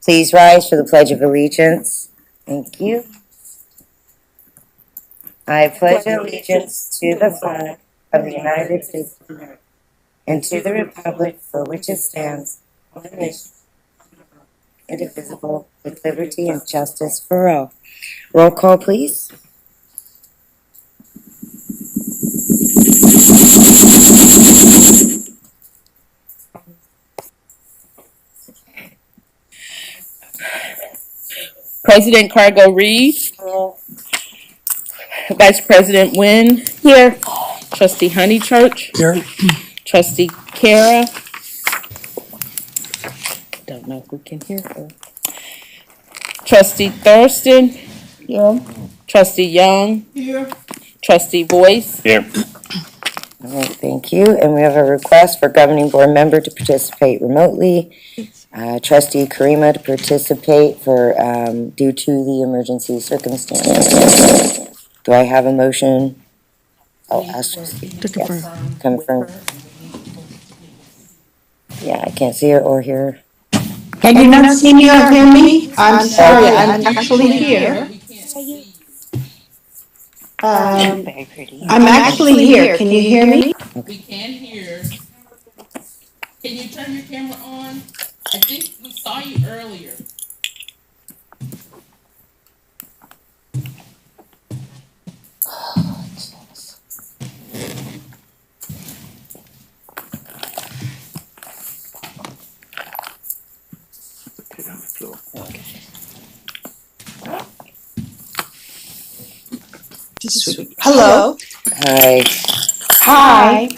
Please rise for the Pledge of Allegiance. Thank you. I pledge allegiance to the flag of the United States of America and to the republic for which it stands, one nation, indivisible, with liberty and justice for all. Roll call, please. President Cargo Reed. Vice President Wynn. Here. Trustee Honeychurch. Here. Trustee Kara. Don't know who can hear her. Trustee Thurston. Here. Trustee Young. Here. Trustee Boyce. Here. All right, thank you. And we have a request for governing board member to participate remotely. Trustee Karima to participate for due to the emergency circumstances. Do I have a motion? I'll ask trustee. To confirm. Confirm. Yeah, I can't see her or hear her. Can you not see me or hear me? I'm sorry, I'm actually here. Very pretty. I'm actually here. Can you hear me? We can hear. Can you turn your camera on? I think we saw you earlier. Hello. Hi. Hi.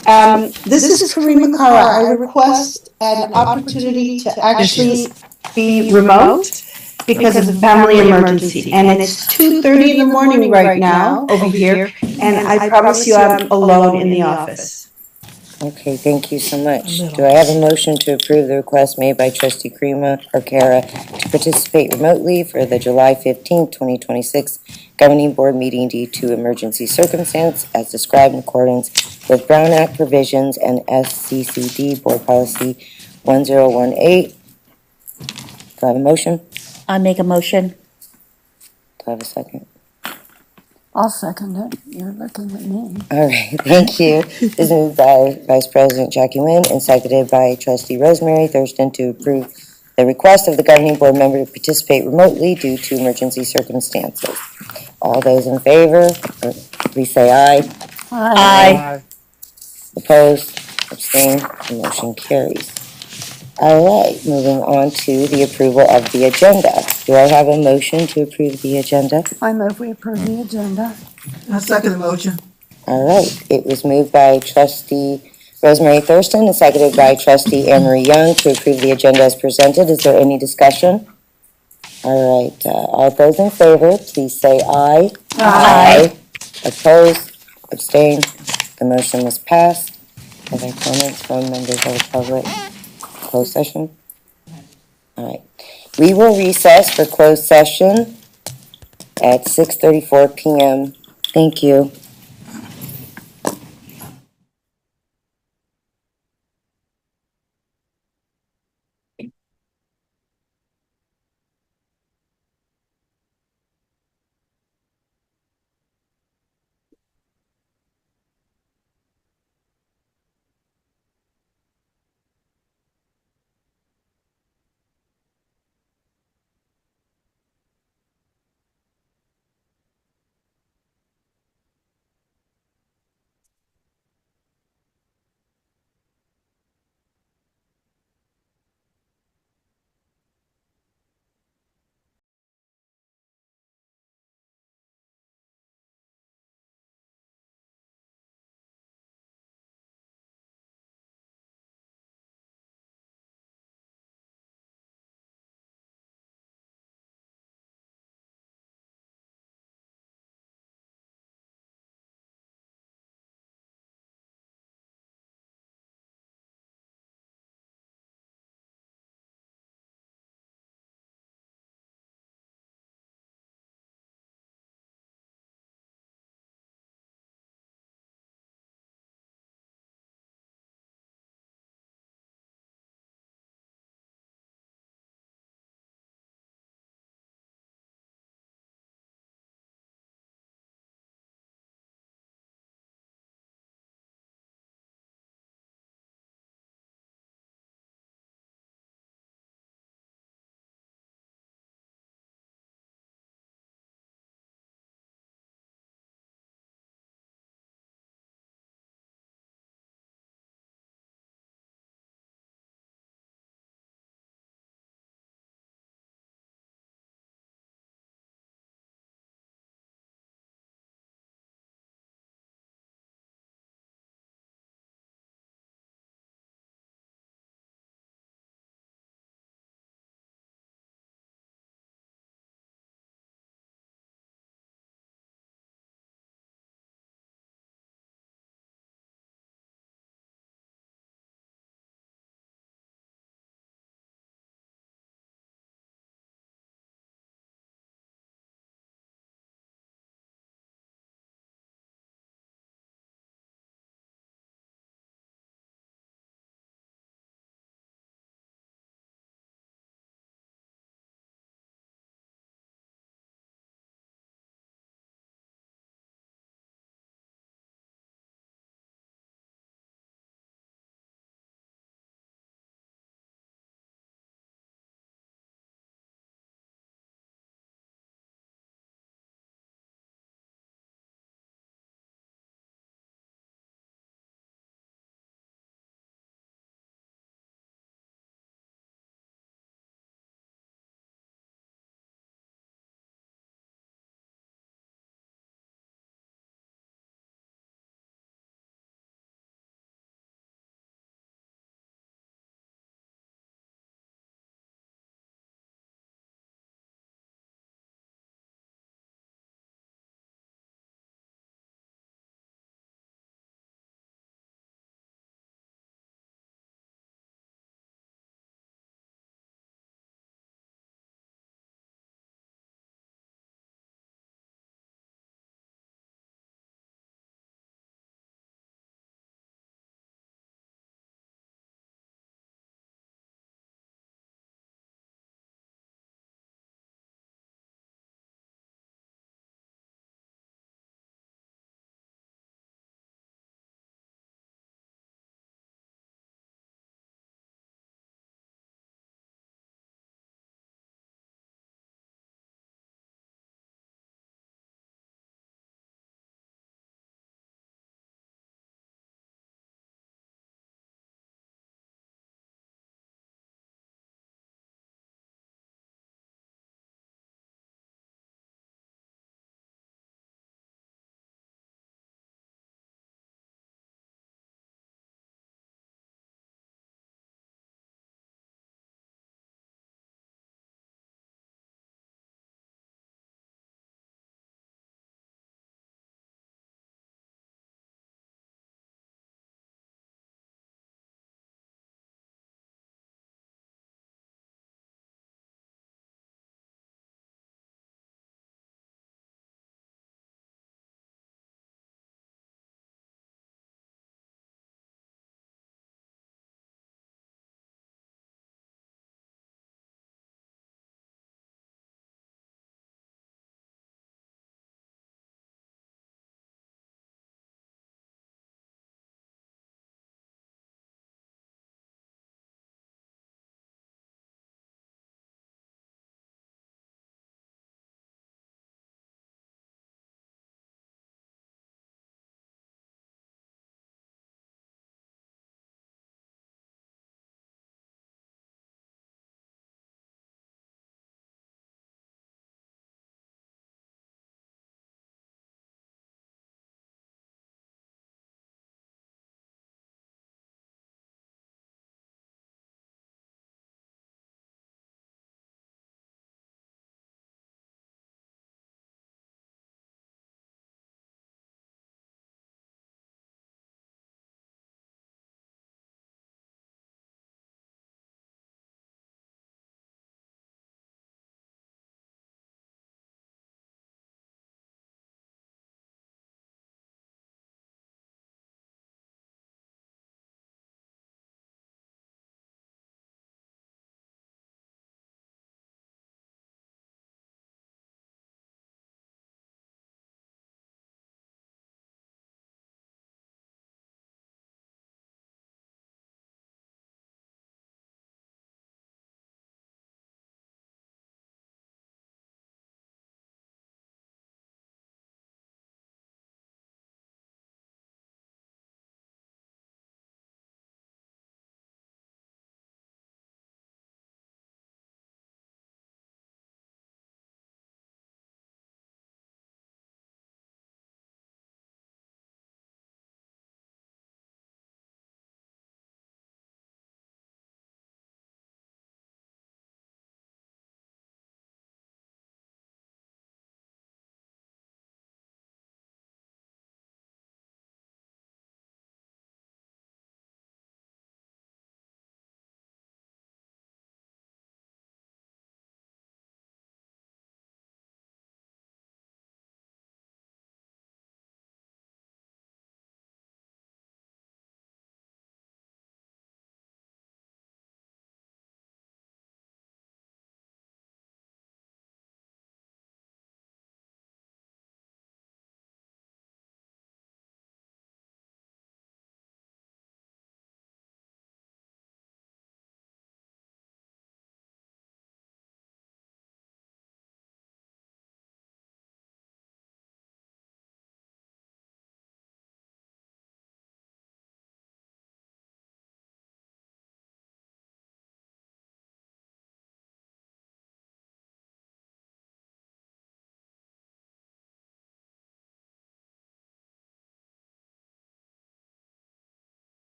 This is Karima Kara. I request an opportunity to actually be remote because of a family emergency. And it's 2:30 in the morning right now over here. And I promise you I'm alone in the office. Okay, thank you so much. Do I have a motion to approve the request made by trustee Karima or Kara to participate remotely for the July 15th, 2026 governing board meeting due to emergency circumstance as described in accordance with Brown Act provisions and SCCD board policy 1018? Do I have a motion? I make a motion. Do I have a second? I'll second it. You're looking at me. All right, thank you. This is moved by Vice President Jackie Wynn and seconded by Trustee Rosemary Thurston to approve the request of the governing board member to participate remotely due to emergency circumstances. All those in favor, please say aye. Aye. Opposed, abstained, the motion carries. All right, moving on to the approval of the agenda. Do I have a motion to approve the agenda? I move we approve the agenda. I second the motion. All right, it was moved by Trustee Rosemary Thurston and seconded by Trustee Anne Marie Young to approve the agenda as presented. Is there any discussion? All right, all those in favor, please say aye. Aye. Opposed, abstained, the motion was passed. Are there comments from members of the public? Closed session? All right, we will recess for closed session at 6:34 p.m. Thank you.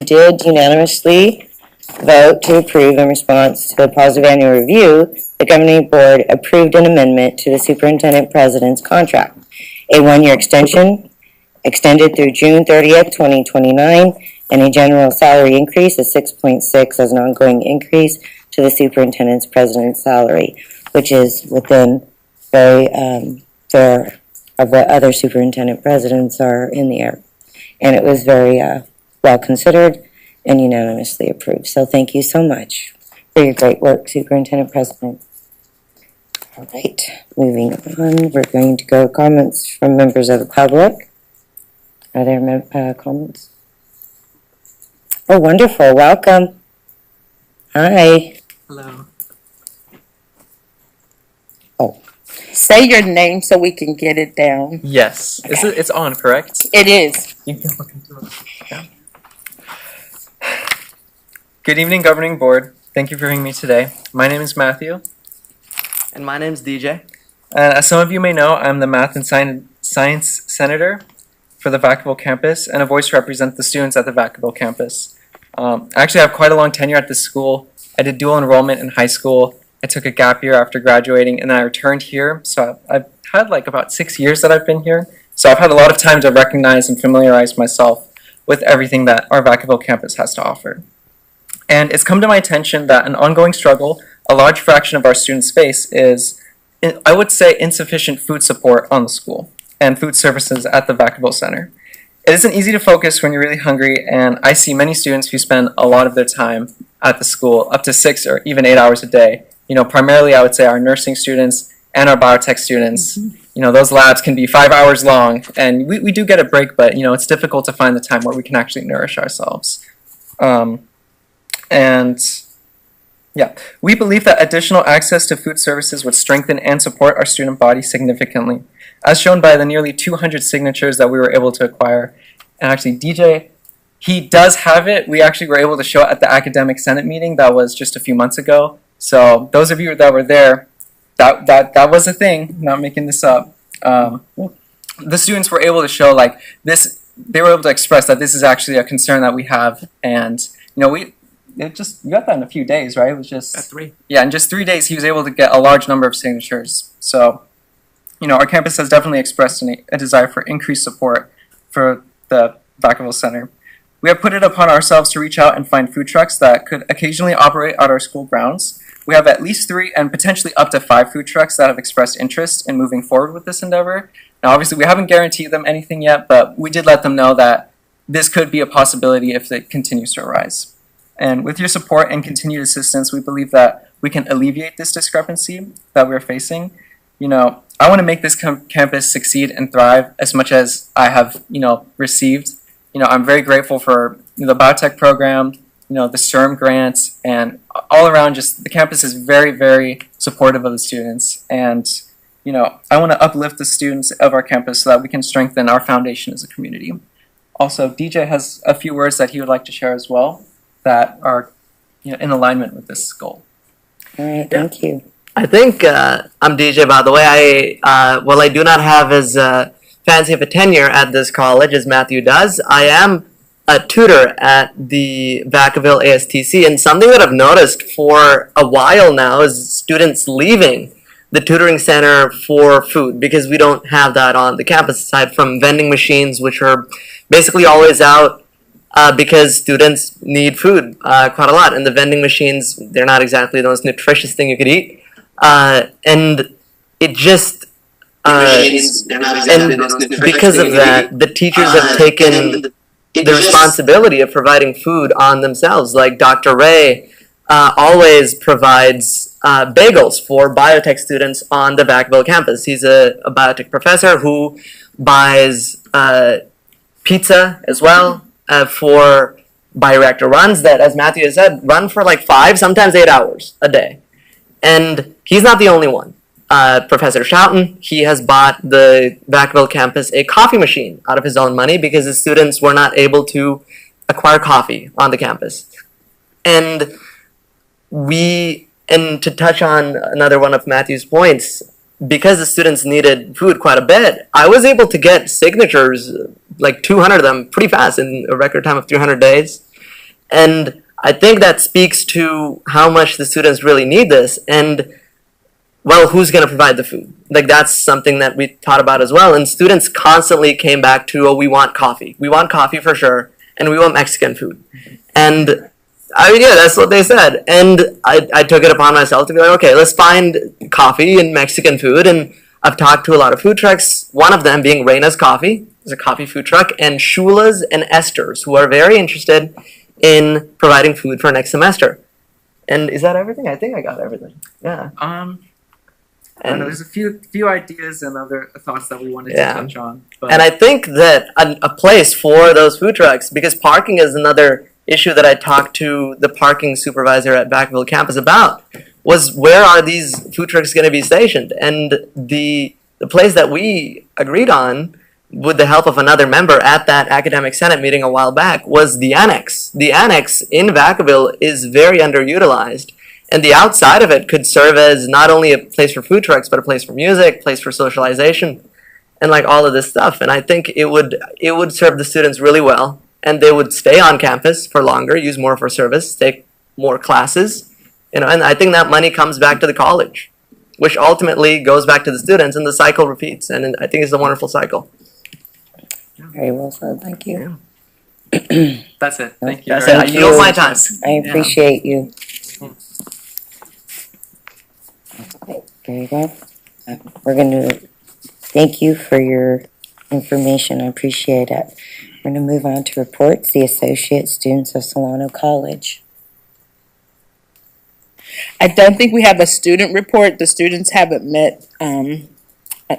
did unanimously vote to approve in response to the positive annual review, the governing board approved an amendment to the superintendent president's contract. A one-year extension extended through June 30th, 2029, and a general salary increase of 6.6 as an ongoing increase to the superintendent's president's salary, which is within very fair of what other superintendent presidents are in the air. And it was very well considered and unanimously approved. So thank you so much for your great work, Superintendent President. All right, moving on, we're going to go comments from members of the public. Are there comments? Oh, wonderful. Welcome. Hi. Hello. Say your name so we can get it down. Yes. It's on, correct? It is. You can look into it. Yeah. Good evening, Governing Board. Thank you for hearing me today. My name is Matthew. And my name's DJ. And as some of you may know, I'm the Math and Science Senator for the Vacaville campus and a voice to represent the students at the Vacaville campus. I actually have quite a long tenure at this school. I did dual enrollment in high school. I took a gap year after graduating, and then I returned here. So I've had like about 6 years that I've been here. So I've had a lot of time to recognize and familiarize myself with everything that our Vacaville campus has to offer. And it's come to my attention that an ongoing struggle a large fraction of our students face is, I would say, insufficient food support on the school and food services at the Vacaville Center. It isn't easy to focus when you're really hungry, and I see many students who spend a lot of their time at the school, up to 6 or even 8 hours a day. You know, primarily I would say our nursing students and our biotech students. You know, those labs can be 5 hours long, and we do get a break, but, you know, it's difficult to find the time where we can actually nourish ourselves. Yeah, we believe that additional access to food services would strengthen and support our student body significantly, as shown by the nearly 200 signatures that we were able to acquire. And actually, DJ, he does have it. We actually were able to show it at the Academic Senate meeting that was just a few months ago. So those of you that were there, that was a thing, not making this up. The students were able to show like this, they were able to express that this is actually a concern that we have. And, you know, we got that in a few days, right? It was just At 3. Yeah, in just 3 days, he was able to get a large number of signatures. So, you know, our campus has definitely expressed a desire for increased support for the Vacaville Center. We have put it upon ourselves to reach out and find food trucks that could occasionally operate at our school grounds. We have at least 3 and potentially up to 5 food trucks that have expressed interest in moving forward with this endeavor. Now, obviously, we haven't guaranteed them anything yet, but we did let them know that this could be a possibility if it continues to arise. And with your support and continued assistance, we believe that we can alleviate this discrepancy that we're facing. You know, I want to make this campus succeed and thrive as much as I have, you know, received. You know, I'm very grateful for the biotech program, you know, the STERM grants, and all around just the campus is very, very supportive of the students. And, you know, I want to uplift the students of our campus so that we can strengthen our foundation as a community. Also, DJ has a few words that he would like to share as well that are, you know, in alignment with this goal. All right, thank you. I think I'm DJ, by the way. While I do not have as fancy of a tenure at this college as Matthew does, I am a tutor at the Vacaville ASTC, and something that I've noticed for a while now is students leaving the tutoring center for food, because we don't have that on the campus aside from vending machines, which are basically always out. Because students need food quite a lot, and the vending machines, they're not exactly the most nutritious thing you could eat. And it just, and because of that, the teachers have taken the responsibility of providing food on themselves. Like Dr. Ray always provides bagels for biotech students on the Vacaville campus. He's a biotech professor who buys pizza as well. For bioreactor runs that, as Matthew has said, run for like 5, sometimes 8 hours a day. And he's not the only one. Professor Schouten, he has bought the Vacaville campus a coffee machine out of his own money because his students were not able to acquire coffee on the campus. And to touch on another one of Matthew's points, because the students needed food quite a bit, I was able to get signatures, like 200 of them, pretty fast in a record time of 300 days. And I think that speaks to how much the students really need this. And well, who's going to provide the food? Like, that's something that we taught about as well. And students constantly came back to, oh, we want coffee. We want coffee for sure. And we want Mexican food. And I mean, yeah, that's what they said. And I took it upon myself to be like, okay, let's find coffee and Mexican food. And I've talked to a lot of food trucks, one of them being Reina's Coffee, is a coffee food truck, and Shula's and Esther's, who are very interested in providing food for next semester. And is that everything? I think I got everything. Yeah. I don't know, there's a few ideas and other thoughts that we wanted to touch on. But And I think that a place for those food trucks, because parking is another issue that I talked to the parking supervisor at Vacaville campus about, was where are these food trucks going to be stationed? And the place that we agreed on, with the help of another member at that academic senate meeting a while back, was the annex. The annex in Vacaville is very underutilized. And the outside of it could serve as not only a place for food trucks, but a place for music, place for socialization, and like all of this stuff. And I think it would serve the students really well, and they would stay on campus for longer, use more for service, take more classes, and I think that money comes back to the college, which ultimately goes back to the students, and the cycle repeats. And I think it's a wonderful cycle. Very well said, thank you. that's it. Thank you. That's very it. I much. yield my time. I appreciate you. Okay, very good. We're going to thank you for your information. I appreciate it. We're going to move on to reports, the Associate Students of Solano College. I don't think we have a student report. The students haven't met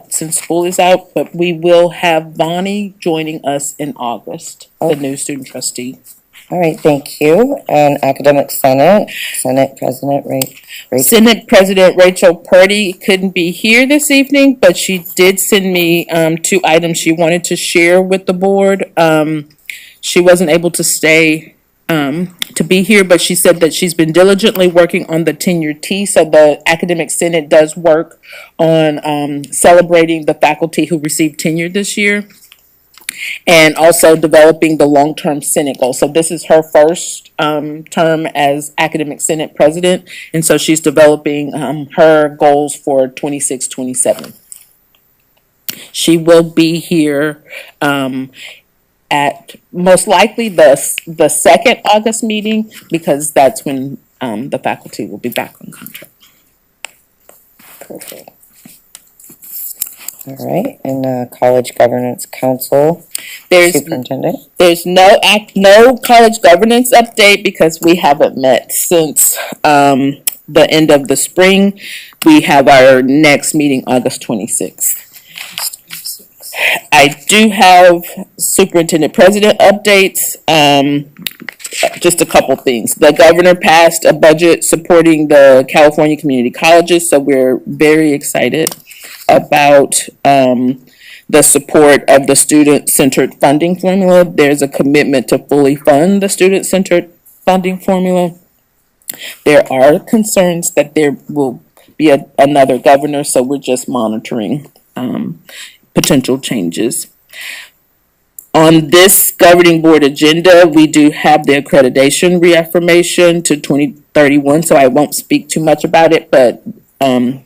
since school is out, but we will have Bonnie joining us in August, the new student trustee. All right, thank you. And Academic Senate President Rachel. Senate President Rachel Purdy couldn't be here this evening, but she did send me 2 items she wanted to share with the board. She wasn't able to stay to be here, but she said that she's been diligently working on the tenure T. So the Academic Senate does work on celebrating the faculty who received tenure this year, and also developing the long-term Senate goal. So this is her first term as Academic Senate President, and so she's developing her goals for 26-27. She will be here at most likely the second August meeting, because that's when the faculty will be back on contract. Perfect. All right, and College Governance Council Superintendent. There's no college governance update because we haven't met since the end of the spring. We have our next meeting August 26th. I do have superintendent president updates. Just a couple things. The governor passed a budget supporting the California community colleges, so we're very excited about the support of the student-centered funding formula. There's a commitment to fully fund the student-centered funding formula. There are concerns that there will be another governor, so we're just monitoring potential changes. On this governing board agenda, we do have the accreditation reaffirmation to 2031, so I won't speak too much about it, but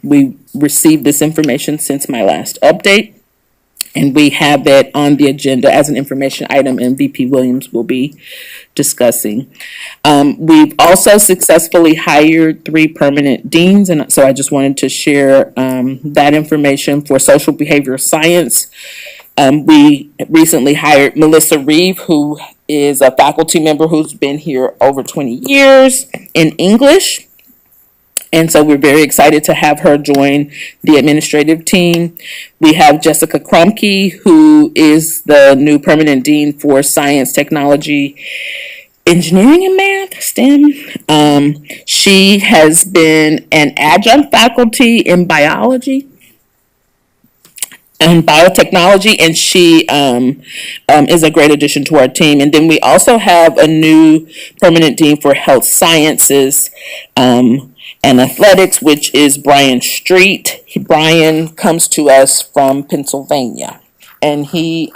we received this information since my last update, and we have it on the agenda as an information item, and VP Williams will be discussing. We've also successfully hired 3 permanent deans, and so I just wanted to share that information for social behavioral science. We recently hired Melissa Reeve, who is a faculty member who's been here over 20 years in English. And so we're very excited to have her join the administrative team. We have Jessica Krumke, who is the new permanent dean for science, technology, engineering, and math, STEM. She has been an adjunct faculty in biology and biotechnology, and she is a great addition to our team. And then we also have a new permanent dean for health sciences and athletics, which is Brian Street. Brian comes to us from Pennsylvania, and he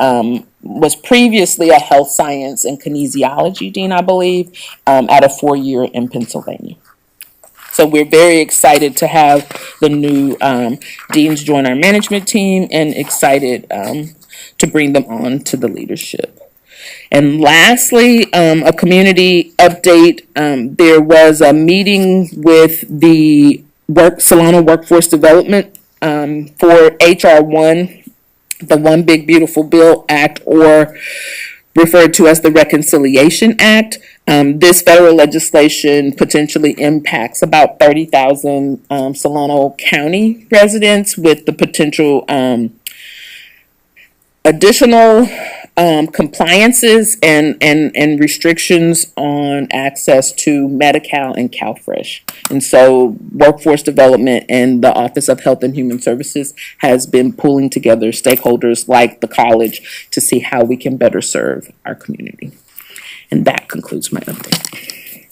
was previously a health science and kinesiology dean, I believe, at a 4-year in Pennsylvania. So we're very excited to have the new deans join our management team, and excited to bring them on to the leadership. And lastly, a community update. There was a meeting with the Solano Workforce Development for HR 1, the One Big Beautiful Bill Act, or referred to as the Reconciliation Act. This federal legislation potentially impacts about 30,000 Solano County residents, with the potential additional compliances and restrictions on access to Medi-Cal and CalFresh. And so Workforce Development and the Office of Health and Human Services has been pulling together stakeholders like the college to see how we can better serve our community. And that concludes my update.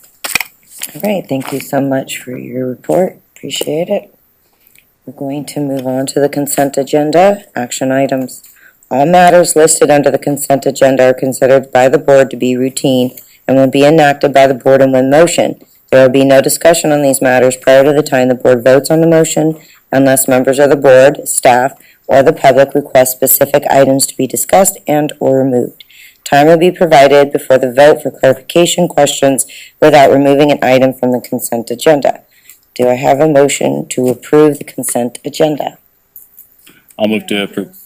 All right, thank you so much for your report. Appreciate it. We're going to move on to the consent agenda, action items. All matters listed under the consent agenda are considered by the board to be routine and will be enacted by the board in one motion. There will be no discussion on these matters prior to the time the board votes on the motion unless members of the board, staff, or the public request specific items to be discussed and or removed. Time will be provided before the vote for clarification questions without removing an item from the consent agenda. Do I have a motion to approve the consent agenda? I'll move to approve.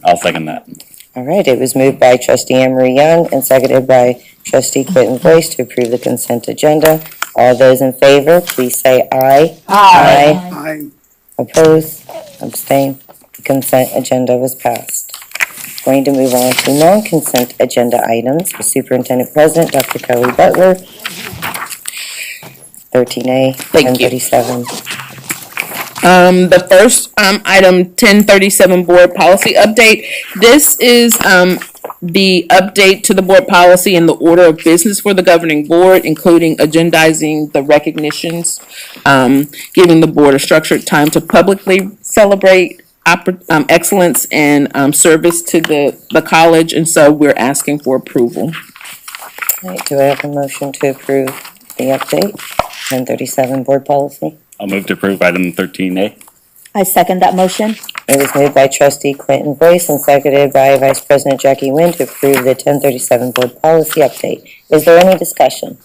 I'll second that. All right, it was moved by trustee Anne-Marie Young and seconded by trustee Quentin Boyce to approve the consent agenda. All those in favor, please say aye. Aye. Aye. Opposed? Abstain? The consent agenda was passed. Going to move on to non-consent agenda items. The superintendent president, Dr. Kelly Butler. 13A, Thank you. 1037. The first item, 1037 board policy update. This is the update to the board policy and the order of business for the governing board, including agendizing the recognitions, giving the board a structured time to publicly celebrate excellence and service to the college, and so we're asking for approval. All right, do I have a motion to approve the update, 1037 board policy? I'll move to approve item 13A. I second that motion. It was moved by trustee Quentin Boyce and seconded by Vice President Jackie Nguyen to approve the 1037 board policy update. Is there any discussion?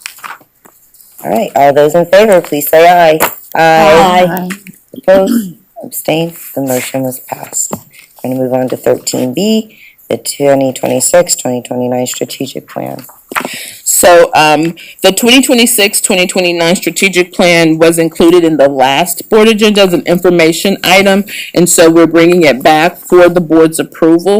All right, all those in favor, please say aye. Aye. Opposed? Abstained? The motion was passed. Going to move on to 13B, the 2026-2029 strategic plan. So the 2026-2029 strategic plan was included in the last board agenda as an information item, and so we're bringing it back for the board's approval.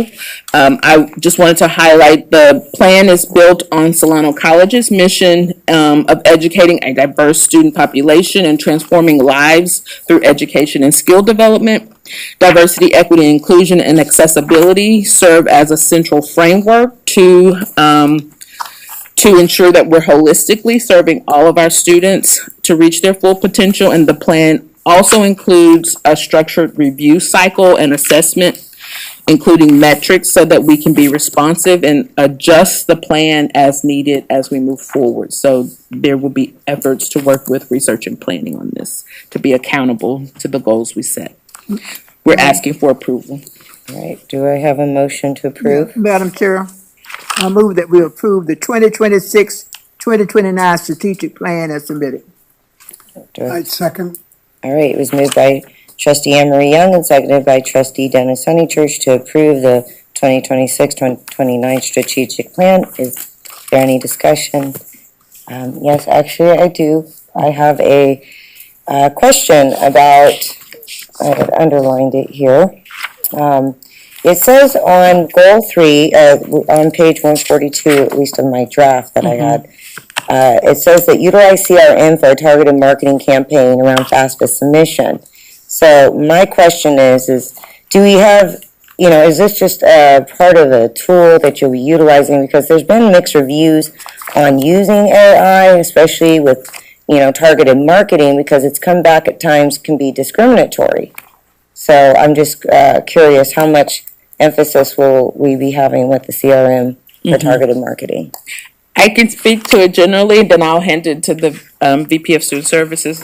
I just wanted to highlight the plan is built on Solano College's mission of educating a diverse student population and transforming lives through education and skill development. Diversity, equity, inclusion, and accessibility serve as a central framework to ensure that we're holistically serving all of our students to reach their full potential. And the plan also includes a structured review cycle and assessment, including metrics, so that we can be responsive and adjust the plan as needed as we move forward. So there will be efforts to work with research and planning on this to be accountable to the goals we set. We're asking for approval. All right, do I have a motion to approve? Madam Chair, I move that we approve the 2026-2029 strategic plan as submitted. I second. All right, it was moved by trustee Anne-Marie Young and seconded by trustee Dennis Honeychurch to approve the 2026-2029 strategic plan. Is there any discussion? Yes, actually I do. I have a question about, I have underlined it here. It says on goal 3, on page 142, at least of my draft that I had, it says that utilize CRM for a targeted marketing campaign around FAFSA submission. So my question is do we have, is this just a part of a tool that you'll be utilizing? Because there's been mixed reviews on using AI, especially with, targeted marketing, because it's come back at times can be discriminatory. So I'm just curious, how much emphasis will we be having with the CRM for targeted marketing? I can speak to it generally, then I'll hand it to the VP of Student Services,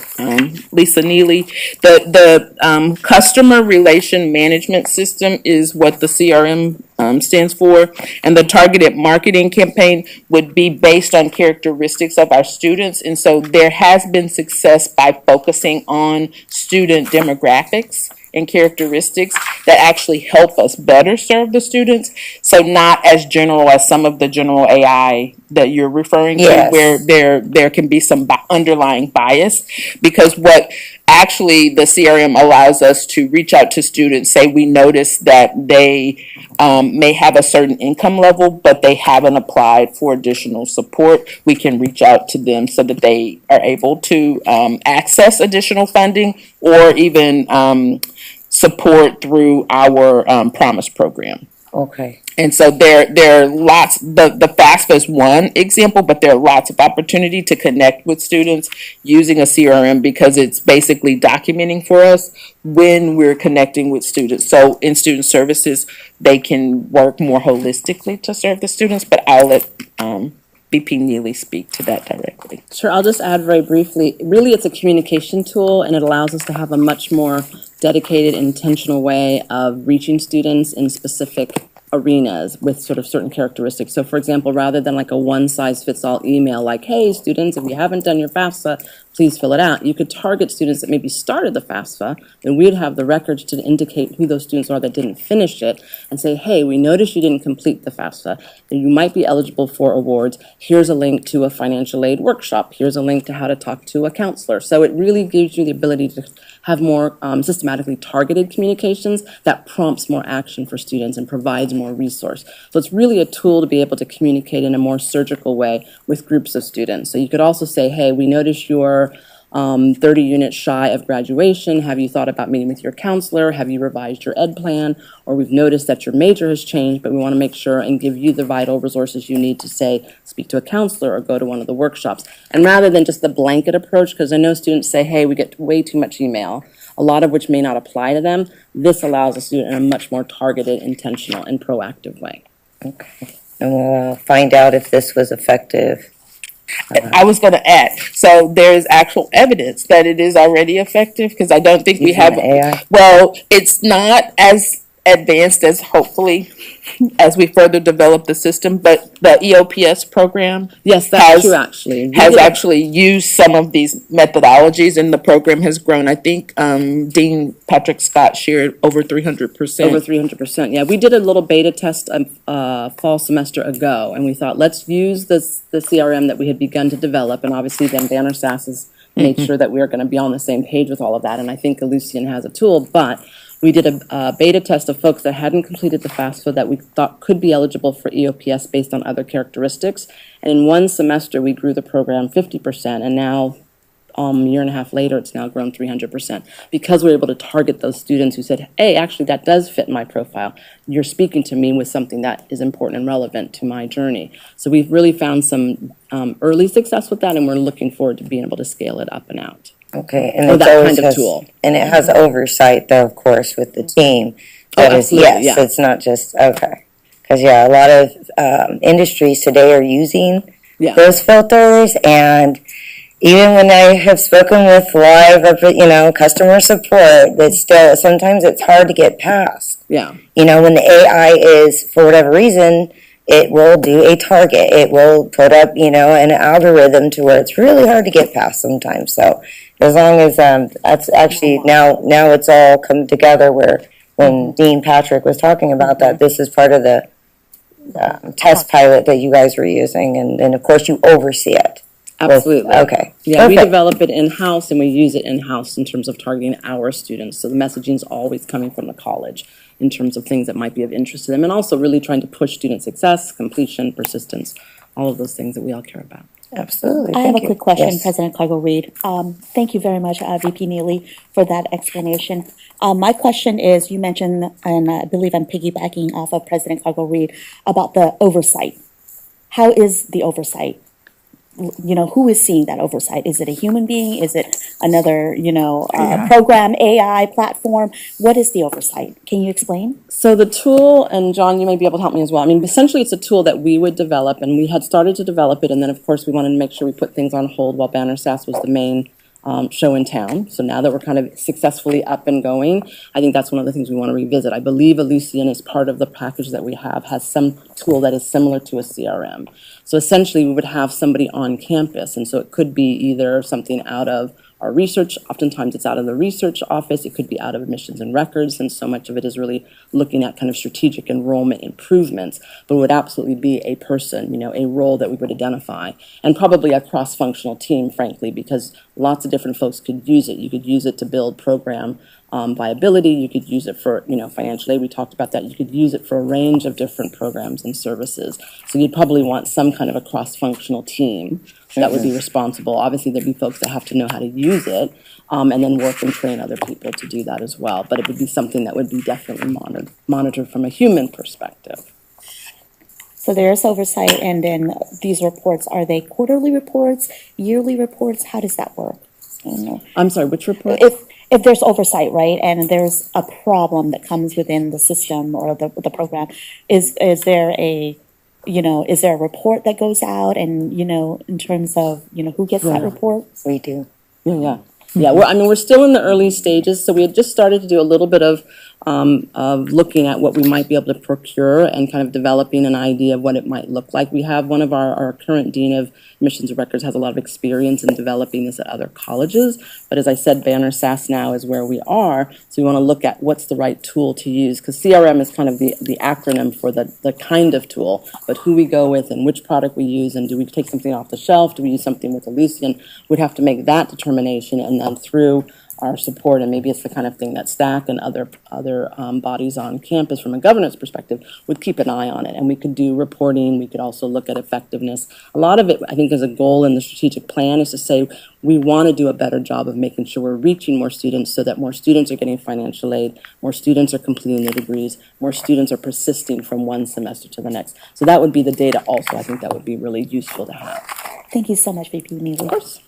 Lisa Neely. The Customer Relation Management System is what the CRM stands for, and the targeted marketing campaign would be based on characteristics of our students. And so there has been success by focusing on student demographics and characteristics that actually help us better serve the students. So not as general as some of the general AI that you're referring to, Yes. where there can be some underlying bias. Because what actually the CRM allows us to reach out to students, say we notice that they may have a certain income level, but they haven't applied for additional support. We can reach out to them so that they are able to access additional funding, or even support through our Promise program. Okay. And so there are lots, the FAFSA is one example, but there are lots of opportunity to connect with students using a CRM, because it's basically documenting for us when we're connecting with students. So in student services, they can work more holistically to serve the students, but I'll let VP Neely speak to that directly. Sure, I'll just add very briefly. Really, it's a communication tool, and it allows us to have a much more dedicated, intentional way of reaching students in specific arenas with sort of certain characteristics. So for example, rather than like a one-size-fits-all email like, hey, students, if you haven't done your FAFSA, please fill it out. You could target students that maybe started the FAFSA, and we'd have the records to indicate who those students are that didn't finish it, and say, hey, we noticed you didn't complete the FAFSA, and you might be eligible for awards. Here's a link to a financial aid workshop. Here's a link to how to talk to a counselor. So it really gives you the ability to have more systematically targeted communications that prompts more action for students and provides more resource. So it's really a tool to be able to communicate in a more surgical way with groups of students. So you could also say, hey, we noticed you're 30 units shy of graduation. Have you thought about meeting with your counselor? Have you revised your ed plan? Or we've noticed that your major has changed, but we want to make sure and give you the vital resources you need to, say, speak to a counselor or go to one of the workshops. And rather than just the blanket approach, because I know students say, hey, we get way too much email, a lot of which may not apply to them, this allows us to do it in a much more targeted, intentional, and proactive way. Okay. And we'll find out if this was effective. I was going to add, so there's actual evidence that it is already effective, because I don't think we Using have, AI? well, it's not as advanced as hopefully as we further develop the system, but the EOPS program Yes, that's true, actually. We has did a- actually used some of these methodologies, and the program has grown. I think Dean Patrick Scott shared over 300%. Over 300%. Yeah, we did a little beta test fall semester ago, and we thought, let's use the CRM that we had begun to develop, and obviously then Banner SAS has made sure that we are going to be on the same page with all of that, and I think Lucian has a tool, but we did a beta test of folks that hadn't completed the FAFSA that we thought could be eligible for EOPS based on other characteristics, and in one semester we grew the program 50%, and now a year and a half later, it's now grown 300%, because we're able to target those students who said, hey, actually, that does fit my profile. You're speaking to me with something that is important and relevant to my journey. So we've really found some early success with that, and we're looking forward to being able to scale it up and out. Okay. And Or it that always kind of has- tool. And it has oversight, though, of course, with the team. Oh, That is, absolutely, yes, yeah. it's not just, okay. Because, yeah, a lot of industries today are using Yeah. those filters, and even when I have spoken with customer support, that still, sometimes it's hard to get past. Yeah. When the AI is, for whatever reason, it will do a target. It will put up, an algorithm to where it's really hard to get past sometimes. So as long as, that's actually, now it's all come together where when Dean Patrick was talking about that, this is part of the test pilot that you guys were using, and of course you oversee it. Absolutely. Okay. Yeah, we Perfect. develop it in-house, and we use it in-house in terms of targeting our students. So the messaging is always coming from the college in terms of things that might be of interest to them, and also really trying to push student success, completion, persistence, all of those things that we all care about. Absolutely. I have a Thank you. quick question, Yes. President Cargo-Reed. Thank you very much, VP Neely, for that explanation. My question is, you mentioned, and I believe I'm piggybacking off of President Cargo-Reed, about the oversight. How is the oversight? who is seeing that oversight? Is it a human being? Is it another, program, AI platform? What is the oversight? Can you explain? So the tool, and John, you may be able to help me as well. I mean, essentially, it's a tool that we would develop, and we had started to develop it, and then, of course, we wanted to make sure we put things on hold while Banner Sass was the main show in town. So now that we're kind of successfully up and going, I think that's one of the things we want to revisit. I believe Elysian is part of the package that we have, has some tool that is similar to a CRM. So essentially, we would have somebody on campus, and so it could be either something out of our research, oftentimes it's out of the research office, it could be out of admissions and records, and so much of it is really looking at kind of strategic enrollment improvements, but it would absolutely be a person, a role that we would identify, and probably a cross-functional team, frankly, because lots of different folks could use it. You could use it to build program viability, you could use it for, financial aid, we talked about that, you could use it for a range of different programs and services. So you'd probably want some kind of a cross-functional team that would be responsible. Obviously, there'd be folks that have to know how to use it, and then work and train other people to do that as well. But it would be something that would be definitely monitored from a human perspective. So there's oversight, and then these reports, are they quarterly reports, yearly reports? How does that work? I'm sorry, which report? If there's oversight, right, and there's a problem that comes within the system or the program, is there a report that goes out, and in terms of who gets that report? We do. Yeah. We're still in the early stages, so we had just started to do a little bit of looking at what we might be able to procure and kind of developing an idea of what it might look like. We have one of our current dean of admissions and records has a lot of experience in developing this at other colleges, but as I said, Banner Sass now is where we are, so we want to look at what's the right tool to use, because CRM is kind of the acronym for the kind of tool, but who we go with and which product we use, and do we take something off the shelf, do we use something with Elysian, we'd have to make that determination, and then through our support, and maybe it's the kind of thing that STAC and other bodies on campus from a governance perspective would keep an eye on it. And we could do reporting, we could also look at effectiveness. A lot of it, I think, is a goal in the strategic plan is to say we want to do a better job of making sure we're reaching more students so that more students are getting financial aid, more students are completing their degrees, more students are persisting from one semester to the next. So that would be the data also. I think that would be really useful to have. Thank you so much, VP Neely. Of course.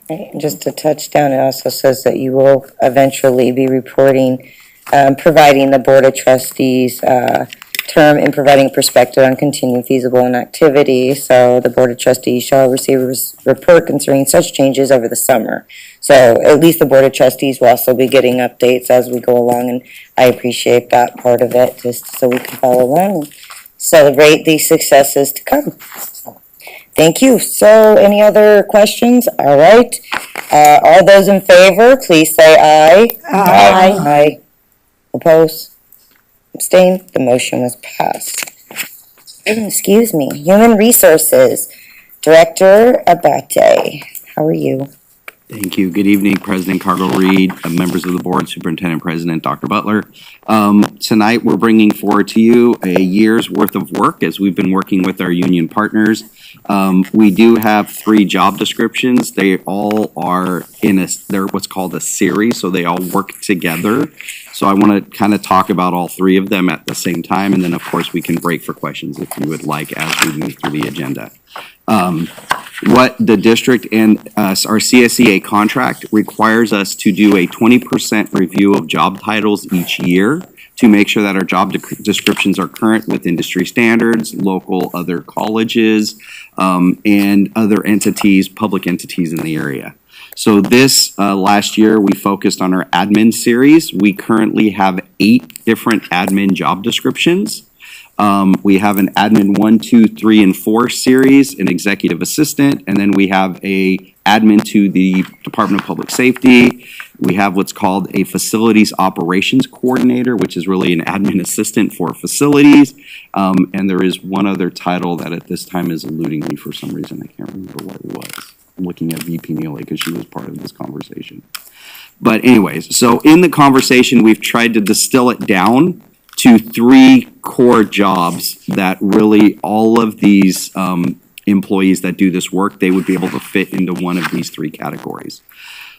Right, and just to touch down, it also says that you will eventually be reporting, providing the Board of Trustees term and providing perspective on continued feasible inactivity. So the Board of Trustees shall receive a report concerning such changes over the summer. So at least the Board of Trustees will also be getting updates as we go along, and I appreciate that part of it, just so we can follow along and celebrate these successes to come. Thank you. So any other questions? All right. All those in favor, please say aye. Aye. Aye. Oppose? Abstain? The motion was passed. Excuse me. Human Resources, Director Abate. How are you? Thank you. Good evening, President Cargill Reed, members of the board, Superintendent President Dr. Butler. Tonight, we're bringing forward to you a year's worth of work as we've been working with our union partners. We do have 3 job descriptions. They all are they're what's called a series, so they all work together. So I want to kind of talk about all 3 of them at the same time, and then of course we can break for questions if you would like as we move through the agenda. What the district and our CSEA contract requires us to do a 20% review of job titles each year to make sure that our job descriptions are current with industry standards, local other colleges, and other entities, public entities in the area. So this last year, we focused on our admin series. We currently have 8 different admin job descriptions. We have an admin 1, 2, 3, and 4 series, an executive assistant, and then we have a admin to the Department of Public Safety. We have what's called a facilities operations coordinator, which is really an admin assistant for facilities. And there is one other title that at this time is eluding me for some reason. I can't remember what it was. I'm looking at VP Neely because she was part of this conversation. But anyways, so in the conversation, we've tried to distill it down to 3 core jobs that really all of these employees that do this work, they would be able to fit into one of these 3 categories.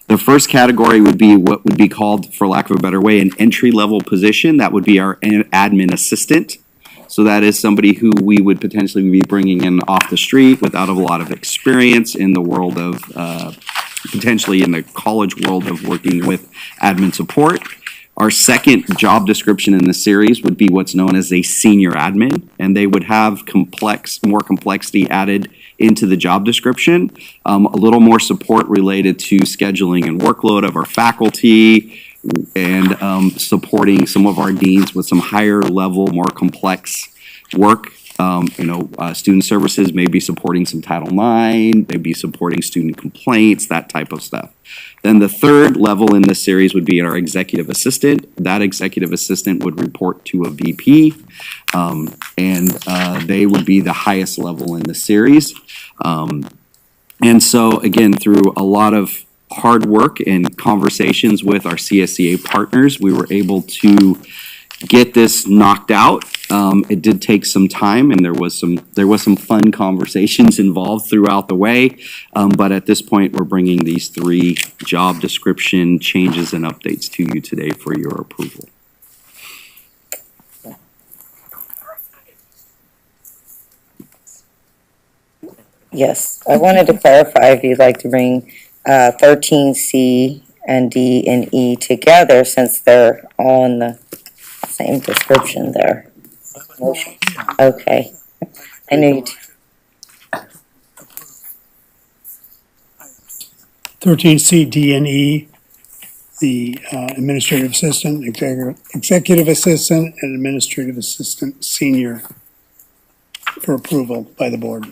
The first category would be what would be called, for lack of a better way, an entry-level position. That would be our admin assistant. So that is somebody who we would potentially be bringing in off the street without a lot of experience in the world of, potentially in the college world of working with admin support. Our second job description in the series would be what's known as a senior admin, and they would have more complexity added into the job description, a little more support related to scheduling and workload of our faculty, and supporting some of our deans with some higher level, more complex work. Student services may be supporting some Title IX, maybe supporting student complaints, that type of stuff. Then the third level in this series would be our executive assistant. That executive assistant would report to a VP, and they would be the highest level in the series. And so again, through a lot of hard work and conversations with our CSEA partners, we were able to get this knocked out. It did take some time, and there was some fun conversations involved throughout the way. But at this point, we're bringing these 3 job description changes and updates to you today for your approval. Yes, I wanted to clarify if you'd like to bring 13C and D and E together, since they're all in the same description there. Okay. I knew you. 13C, D, and E, the administrative assistant, executive assistant, and administrative assistant senior for approval by the board.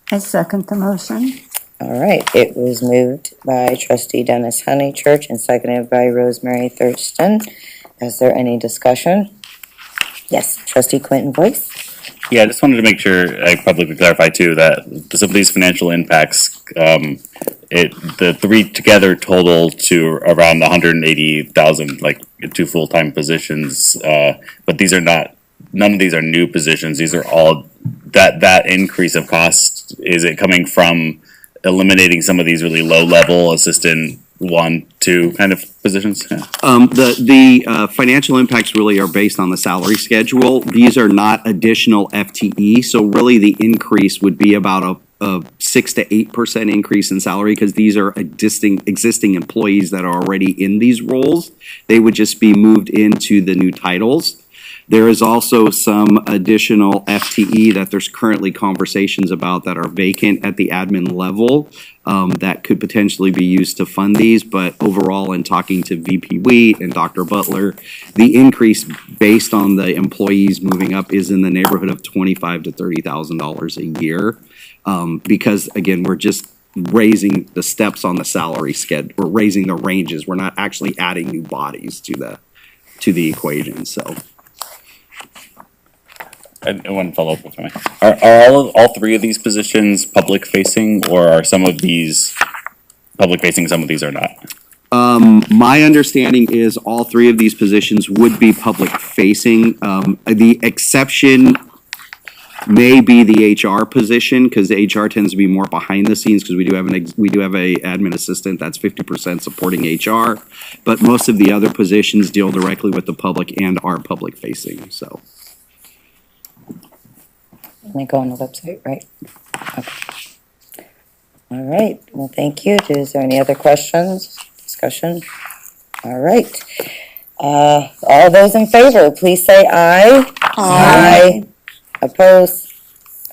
I second the motion. All right, it was moved by trustee Dennis Honeychurch and seconded by Rosemary Thurston. Is there any discussion? Yes, trustee Quinton Boyce. Yeah, I just wanted to make sure I publicly clarify too that some of these financial impacts, the 3 together total to around 180,000, like 2 full-time positions. But these are not, none of these are new positions. These are all, that increase of cost, is it coming from eliminating some of these really low-level assistant 1, 2 kind of positions? Yeah. The financial impacts really are based on the salary schedule. These are not additional FTE, so really the increase would be about a 6 to 8% increase in salary, because these are existing employees that are already in these roles. They would just be moved into the new titles. There is also some additional FTE that there's currently conversations about that are vacant at the admin level, that could potentially be used to fund these. But overall, in talking to VP Wheat and Dr. Butler, the increase based on the employees moving up is in the neighborhood of $25,000 to $30,000 a year. Because again, we're just raising the steps on the salary schedule. We're raising the ranges. We're not actually adding new bodies to the equation. So. I want to follow up with me. Are all 3 of these positions public facing, or are some of these public facing, some of these are not? My understanding is all 3 of these positions would be public facing. The exception may be the HR position, because the HR tends to be more behind the scenes, because we do have a admin assistant that's 50% supporting HR, but most of the other positions deal directly with the public and are public facing. So. They go on the website, right? Okay. All right. Well, thank you. Is there any other questions, discussion? All right. All those in favor, please say aye. Aye. Opposed?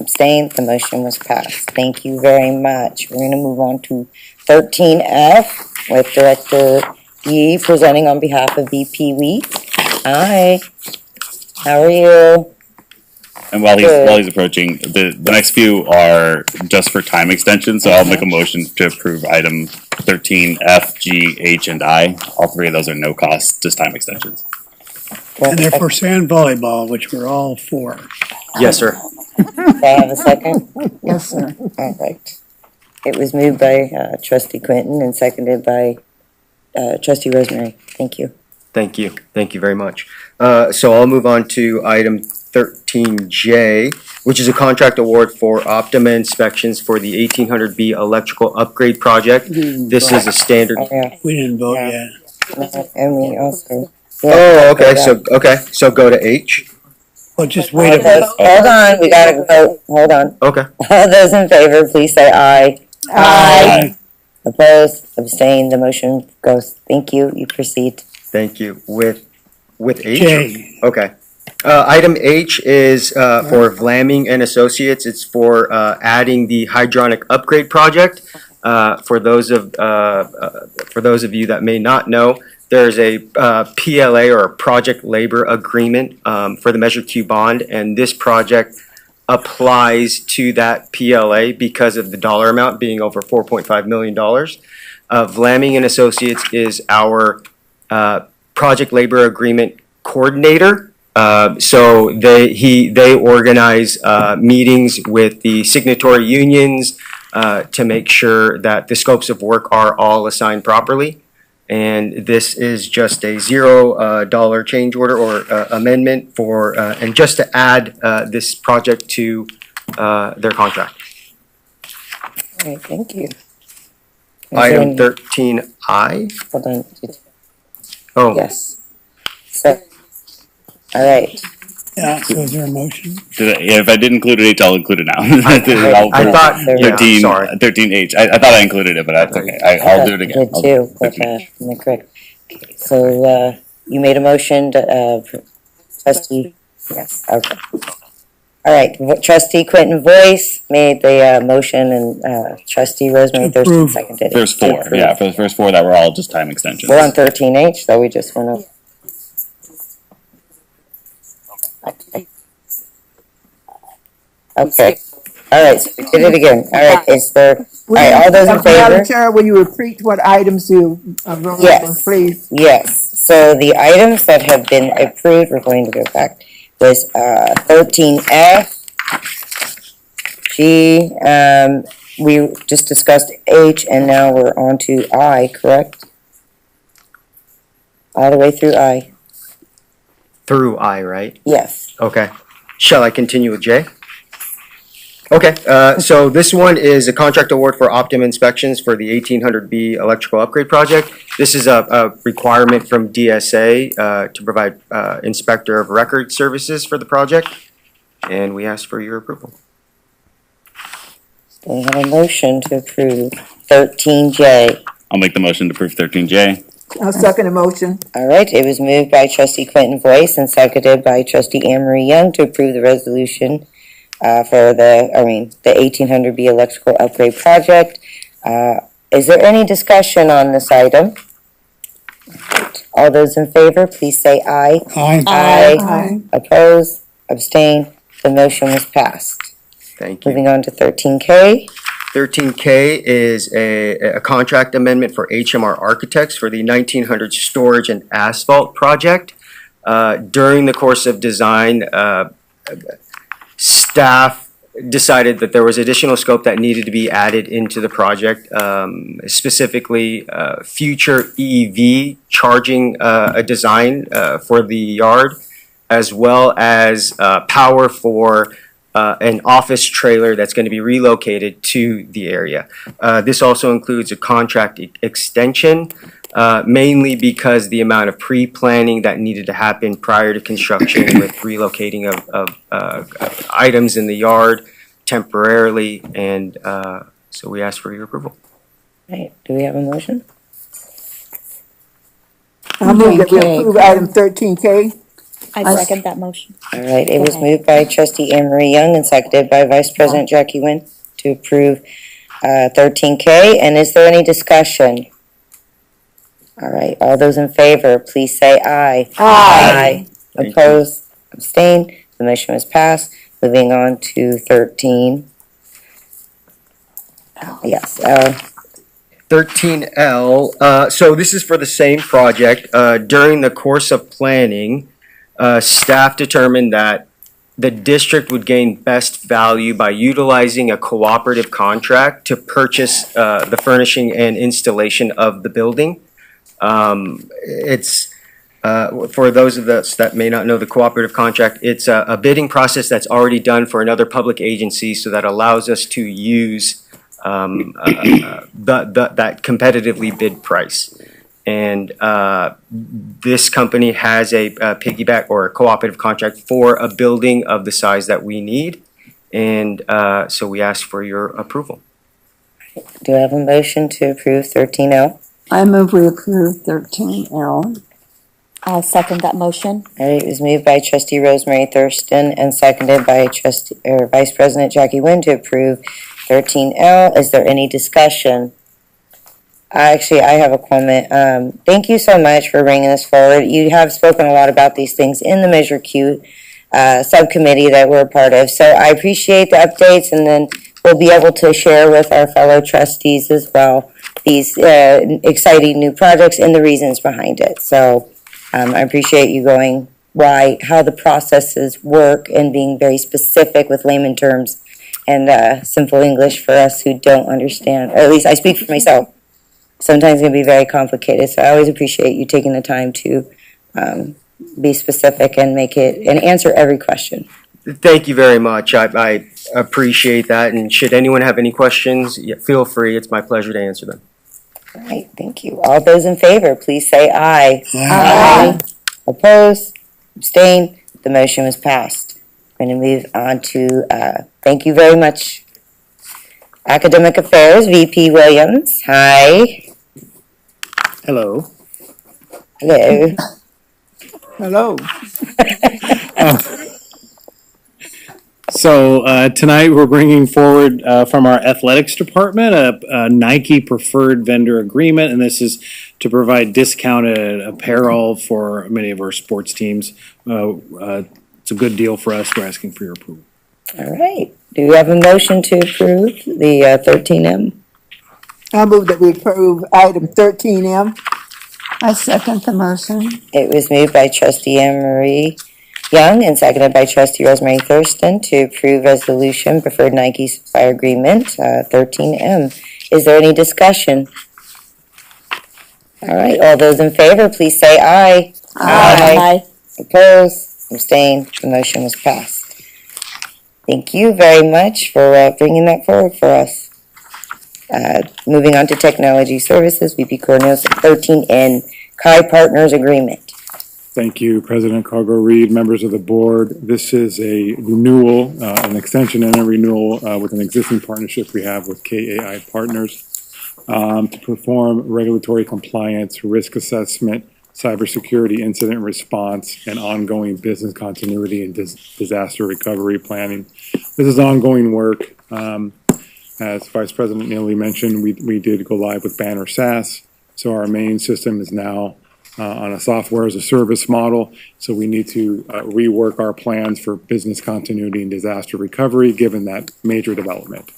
Abstained? The motion was passed. Thank you very much. We're going to move on to 13F with Director Yee presenting on behalf of VP Wheat. Hi. How are you? And while he's approaching, the next few are just for time extension, so I'll make a motion to approve item 13F, G, H, and I. All 3 of those are no cost, just time extensions. And they're for sand volleyball, which we're all for. Yes, sir. Do I have a second? Yes, sir. All right. It was moved by trustee Quinton and seconded by trustee Rosemary. Thank you. Thank you. Thank you very much. So I'll move on to item 13J, which is a contract award for Optima inspections for the 1800B electrical upgrade project. This is a standard. We didn't vote yet. And we also. Oh, okay. So go to H. Well, just wait a Okay, minute. hold on, we gotta vote, hold on. Okay. All those in favor, please say aye. Aye. Opposed, abstained, the motion goes. Thank you, you proceed. Thank you. With H? J. Okay. Item H is for Vlaming and Associates. It's for adding the hydronic upgrade project. For those of you that may not know, there's a PLA or a project labor agreement for the Measure Q bond, and this project applies to that PLA because of the dollar amount being over $4.5 million. Vlaming and Associates is our project labor agreement coordinator. So they organize meetings with the signatory unions to make sure that the scopes of work are all assigned properly. And this is just a $0 change order or amendment for, and just to add this project to their contract. All right, thank you. Item 13I. Hold on. Oh, Yes. So, all right. Yeah, so is there a motion? If I didn't include H, I'll include it now. I thought, yeah, 13, sorry. 13H. I thought I included it, but that's okay. I'll do it again. Did too, but, am I correct? Okay, so, you made a motion to, trustee, yes, okay. All right, trustee Quentin Voice made the, motion and, trustee Rosemary Thurston Approve. seconded it. First four, yeah, for the first four that were all just time extensions. We're on 13H, so we just went over. Okay, all right, so we did it again. All right, is there, all right, all those in favor? Madam Chair, will you repeat what items you voted on, Yes. please? Yes, so the items that have been approved, we're going to go back, was 13F, G, we just discussed H, and now we're on to I, correct? All the way through I, through I, right? yes. Okay. Shall I continue with J? Okay, so this one is a contract award for Optum inspections for the 1800B electrical upgrade project. This is a requirement from DSA to provide inspector of record services for the project, and we ask for your approval. We have a motion to approve 13J. I'll make the motion to approve 13J. I'll second the motion. All right, it was moved by trustee Quentin Voice and seconded by trustee Anne Marie Young to approve the resolution for the 1800B electrical upgrade project. Is there any discussion on this item? All those in favor, please say aye. Aye. Aye. Oppose, abstain, the motion was passed. Thank you. Moving on to 13K. 13K is a contract amendment for HMR Architects for the 1900 storage and asphalt project. During the course of design, staff decided that there was additional scope that needed to be added into the project, specifically future EV charging a design for the yard, as well as power for an office trailer that's going to be relocated to the area. This also includes a contract extension, mainly because the amount of pre-planning that needed to happen prior to construction with relocating of items in the yard temporarily, and so we ask for your approval. Right, do we have a motion? I move that we approve item 13K. I second that motion. All right, it was moved by trustee Anne Marie Young and seconded by Vice President Jackie Nguyen to approve 13K. And is there any discussion? All right, all those in favor, please say aye. Aye. Oppose, abstain, the motion was passed. Moving on to 13. Yes, 13L, so this is for the same project. During the course of planning, staff determined that the district would gain best value by utilizing a cooperative contract to purchase the furnishing and installation of the building. It's for those of us that may not know the cooperative contract, it's a bidding process that's already done for another public agency, so that allows us to use that competitively bid price. And this company has a piggyback or a cooperative contract for a building of the size that we need. And so we ask for your approval. Do I have a motion to approve 13L? I move we approve 13L. I'll second that motion. All right, it was moved by trustee Rosemary Thurston and seconded by Vice President Jackie Nguyen to approve 13L. Is there any discussion? Actually, I have a comment. Thank you so much for bringing this forward. You have spoken a lot about these things in the Measure Q subcommittee that we're a part of. So I appreciate the updates, and then we'll be able to share with our fellow trustees as well these exciting new projects and the reasons behind it. So I appreciate you going how the processes work and being very specific with layman terms and simple English for us who don't understand, or at least I speak for myself. Sometimes it can be very complicated, so I always appreciate you taking the time to be specific and answer every question. Thank you very much. I appreciate that. And should anyone have any questions, feel free. It's my pleasure to answer them. All right, thank you. All those in favor, please say aye. Aye. Opposed? Abstain? The motion was passed. We're going to move on to, thank you very much. Academic Affairs, VP Williams. Hi. Hello. Hello. Hello. So tonight we're bringing forward from our athletics department a Nike preferred vendor agreement, and this is to provide discounted apparel for many of our sports teams. It's a good deal for us. We're asking for your approval. All right. Do we have a motion to approve the 13M? I move that we approve item 13M. I second the motion. It was moved by trustee Anne Marie Young and seconded by trustee Rosemary Thurston to approve resolution preferred Nike supply agreement 13M. Is there any discussion? All right, all those in favor, please say aye. Aye. Opposed? Abstained? The motion was passed. Thank you very much for bringing that forward for us. Moving on to technology services, VP Cornels, 13N, Kai Partners Agreement. Thank you, President Cargo-Reed, members of the board. This is a renewal, an extension and a renewal with an existing partnership we have with KAI Partners to perform regulatory compliance, risk assessment, cybersecurity incident response, and ongoing business continuity and disaster recovery planning. This is ongoing work. As Vice President Neely mentioned, we did go live with Banner SaaS, so our main system is now on a software as a service model, so we need to rework our plans for business continuity and disaster recovery given that major development.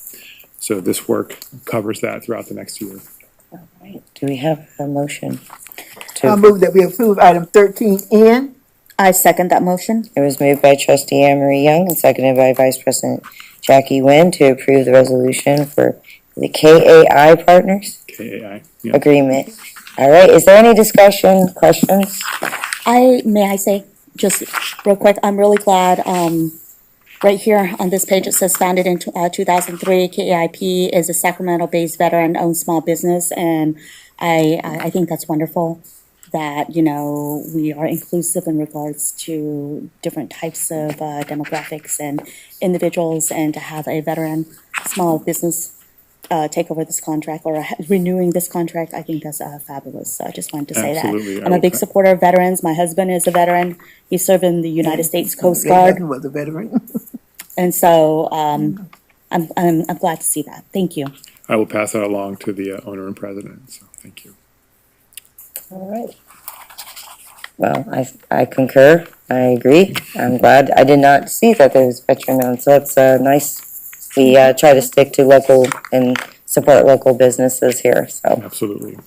So this work covers that throughout the next year. All right. Do we have a motion? I move that we approve item 13N. I second that motion. It was moved by trustee Anne Marie Young and seconded by Vice President Jackie Nguyen to approve the resolution for the KAI Partners KAI, yeah. Agreement. All right, is there any discussion, questions? May I say, just real quick, I'm really glad, right here on this page, it says founded in 2003, KAIP is a Sacramento-based veteran-owned small business, and I think that's wonderful that, you know, we are inclusive in regards to different types of demographics and individuals, and to have a veteran small business take over this contract or renewing this contract, I think that's fabulous. So I just wanted to say Absolutely. that. I'm a big supporter of veterans. My husband is a veteran. He served in the United States Coast Guard. Was a veteran. And so I'm glad to see that. Thank you. I will pass that along to the owner and president, so thank you. All right. Well, I concur. I agree. I'm glad. I did not see that there was veteran owned, so it's nice. We try to stick to local and support local businesses here, so. Absolutely.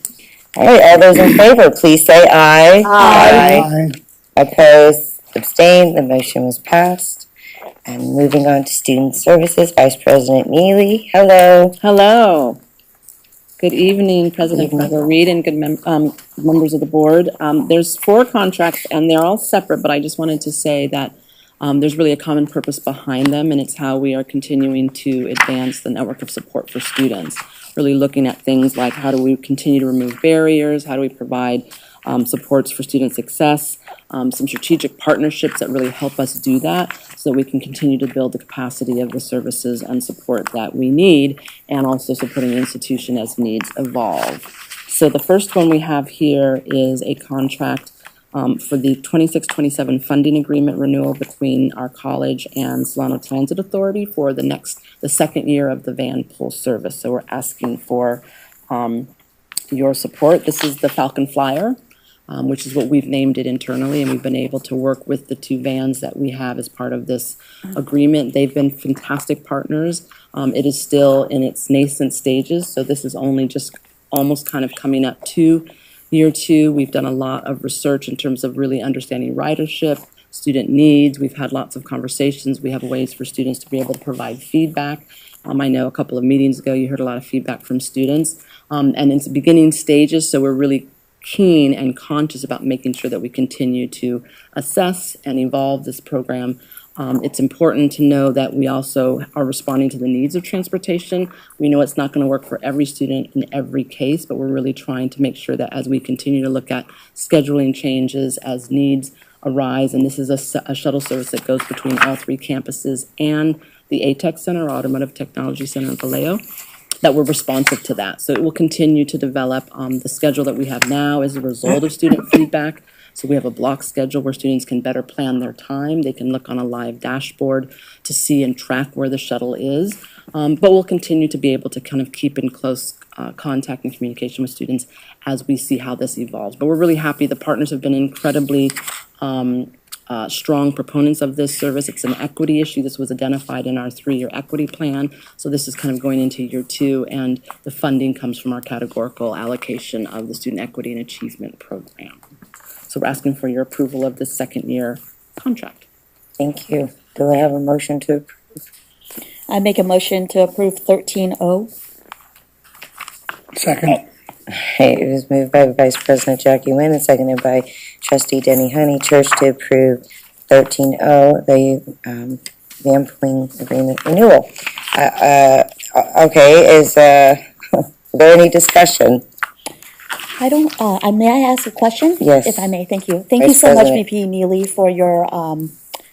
All right, all those in favor, please say aye. Aye. Opposed, abstained, the motion was passed. And moving on to student services, Vice President Neely, hello. Hello. Good evening, President Cargo-Reed and good members of the board. There's 4 contracts and they're all separate, but I just wanted to say that There's really a common purpose behind them, and it's how we are continuing to advance the network of support for students. Really looking at things like how do we continue to remove barriers, how do we provide supports for student success, some strategic partnerships that really help us do that so that we can continue to build the capacity of the services and support that we need, and also supporting the institution as needs evolve. So the first one we have here is a contract for the 26-27 funding agreement renewal between our college and Solano Transit Authority for the second year of the van pool service. So we're asking for your support. This is the Falcon Flyer, which is what we've named it internally, and we've been able to work with the two vans that we have as part of this agreement. They've been fantastic partners. It is still in its nascent stages, so this is only just almost kind of coming up to year two. We've done a lot of research in terms of really understanding ridership, student needs. We've had lots of conversations. We have ways for students to be able to provide feedback. I know a couple of meetings ago you heard a lot of feedback from students, and it's beginning stages, so we're really keen and conscious about making sure that we continue to assess and evolve this program. It's important to know that we also are responding to the needs of transportation. We know it's not going to work for every student in every case, but we're really trying to make sure that as we continue to look at scheduling changes as needs arise, and this is a shuttle service that goes between all three campuses and the ATEC Center, Automotive Technology Center in Vallejo, that we're responsive to that. So it will continue to develop. The schedule that we have now is a result of student feedback. So we have a block schedule where students can better plan their time. They can look on a live dashboard to see and track where the shuttle is. But we'll continue to be able to kind of keep in close contact and communication with students as we see how this evolves. But we're really happy. The partners have been incredibly strong proponents of this service. It's an equity issue. This was identified in our 3-year equity plan. So this is kind of going into year 2, and the funding comes from our categorical allocation of the Student Equity and Achievement Program. So we're asking for your approval of this second-year contract. Thank you. Do I have a motion to approve? I make a motion to approve 13O. Second. It was moved by Vice President Jackie Nguyen and seconded by Trustee Denny Honeychurch to approve 13O, the van pooling agreement renewal. Okay, is there any discussion? I don't, may I ask a question? Yes. If I may, thank you. Thank you Vice so much, President. VP Neely, for your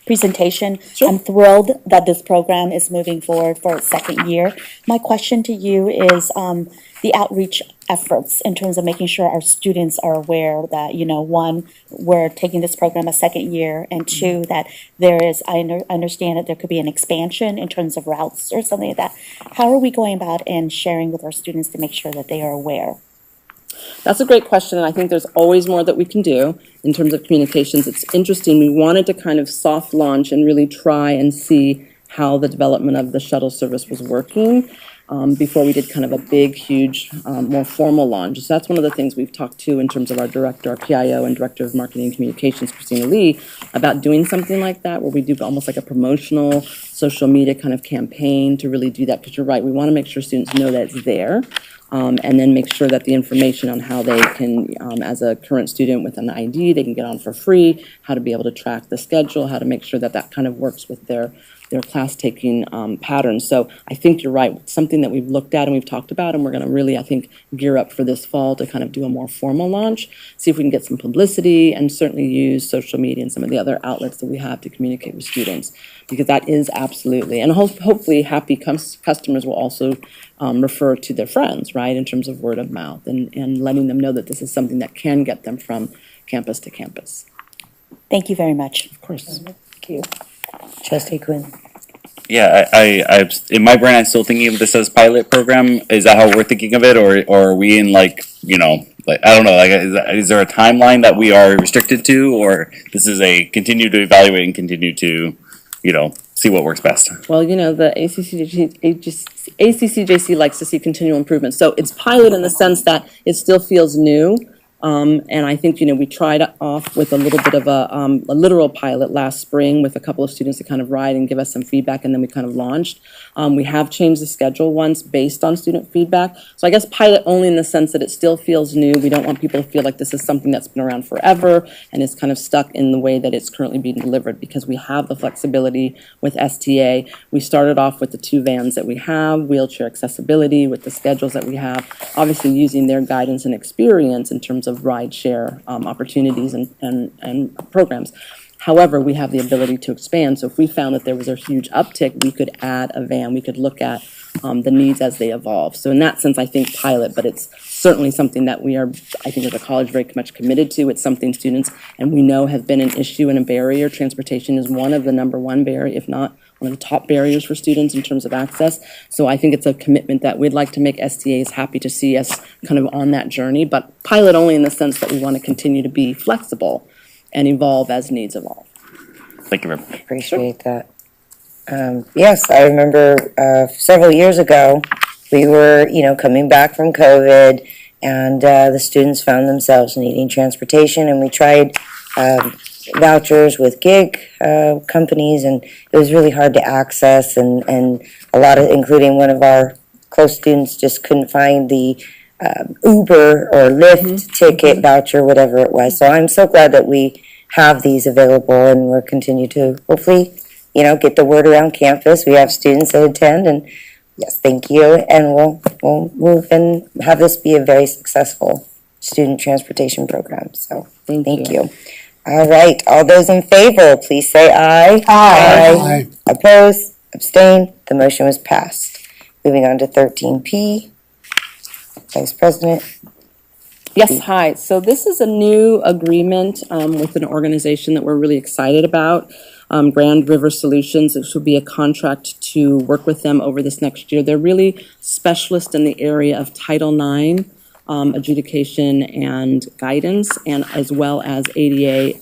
presentation. Sure. I'm thrilled that this program is moving forward for its second year. My question to you is the outreach efforts in terms of making sure our students are aware that, you know, one, we're taking this program a second year, and two, that there is, I understand that there could be an expansion in terms of routes or something like that. How are we going about and sharing with our students to make sure that they are aware? That's a great question, and I think there's always more that we can do in terms of communications. It's interesting. We wanted to kind of soft launch and really try and see how the development of the shuttle service was working before we did kind of a big, huge, more formal launch. So that's one of the things we've talked to in terms of our director, our PIO and Director of Marketing and Communications, Christina Lee, about doing something like that, where we do almost like a promotional social media kind of campaign to really do that. Because you're right, we want to make sure students know that it's there. And then make sure that the information on how they can, as a current student with an ID, they can get on for free, how to be able to track the schedule, how to make sure that that kind of works with their class-taking patterns. So I think you're right. It's something that we've looked at and we've talked about, and we're going to really, I think, gear up for this fall to kind of do a more formal launch, see if we can get some publicity, and certainly use social media and some of the other outlets that we have to communicate with students, because that is absolutely, and hopefully happy customers will also refer to their friends, right, in terms of word of mouth, and letting them know that this is something that can get them from campus to campus. Thank you very much. Of course. Thank you. Trustee Quinn. Yeah, I in my brain, I'm still thinking of this as pilot program. Is that how we're thinking of it, or are we in like, you know, like, I don't know, like, is there a timeline that we are restricted to, or this is a continue to evaluate and continue to, you know, see what works best? Well, you know, the ACCJC likes to see continual improvement. So it's pilot in the sense that it still feels new. And I think, we tried off with a little bit of a literal pilot last spring with a couple of students to kind of ride and give us some feedback, and then we kind of launched. We have changed the schedule once based on student feedback. So I guess pilot only in the sense that it still feels new. We don't want people to feel like this is something that's been around forever and is kind of stuck in the way that it's currently being delivered, because we have the flexibility with STA. We started off with the 2 vans that we have, wheelchair accessibility with the schedules that we have, obviously using their guidance and experience in terms of ride share opportunities and programs. However, we have the ability to expand. So if we found that there was a huge uptick, we could add a van. We could look at the needs as they evolve. So in that sense, I think pilot, but it's certainly something that we are, I think as a college, very much committed to. It's something students, and we know, have been an issue and a barrier. Transportation is one of the #1 barrier, if not one of the top barriers for students in terms of access. So I think it's a commitment that we'd like to make STAs happy to see us kind of on that journey, but pilot only in the sense that we want to continue to be flexible and evolve as needs evolve. Thank you very much. Appreciate that. Yes, I remember several years ago, we were, coming back from COVID, and the students found themselves needing transportation, and we tried vouchers with gig companies, and it was really hard to access, and a lot of, including one of our close students, just couldn't find the Uber or Lyft ticket voucher, whatever it was. So I'm so glad that we have these available, and we'll continue to hopefully, get the word around campus. We have students that attend, and yes, thank you. And we'll move and have this be a very successful student transportation program. So thank you. All right, all those in favor, please say aye. Aye. Oppose, abstain, the motion was passed. Moving on to 13P. Vice President. Yes, hi. So this is a new agreement with an organization that we're really excited about, Grand River Solutions. This will be a contract to work with them over this next year. They're really specialists in the area of Title IX adjudication and guidance, and as well as ADA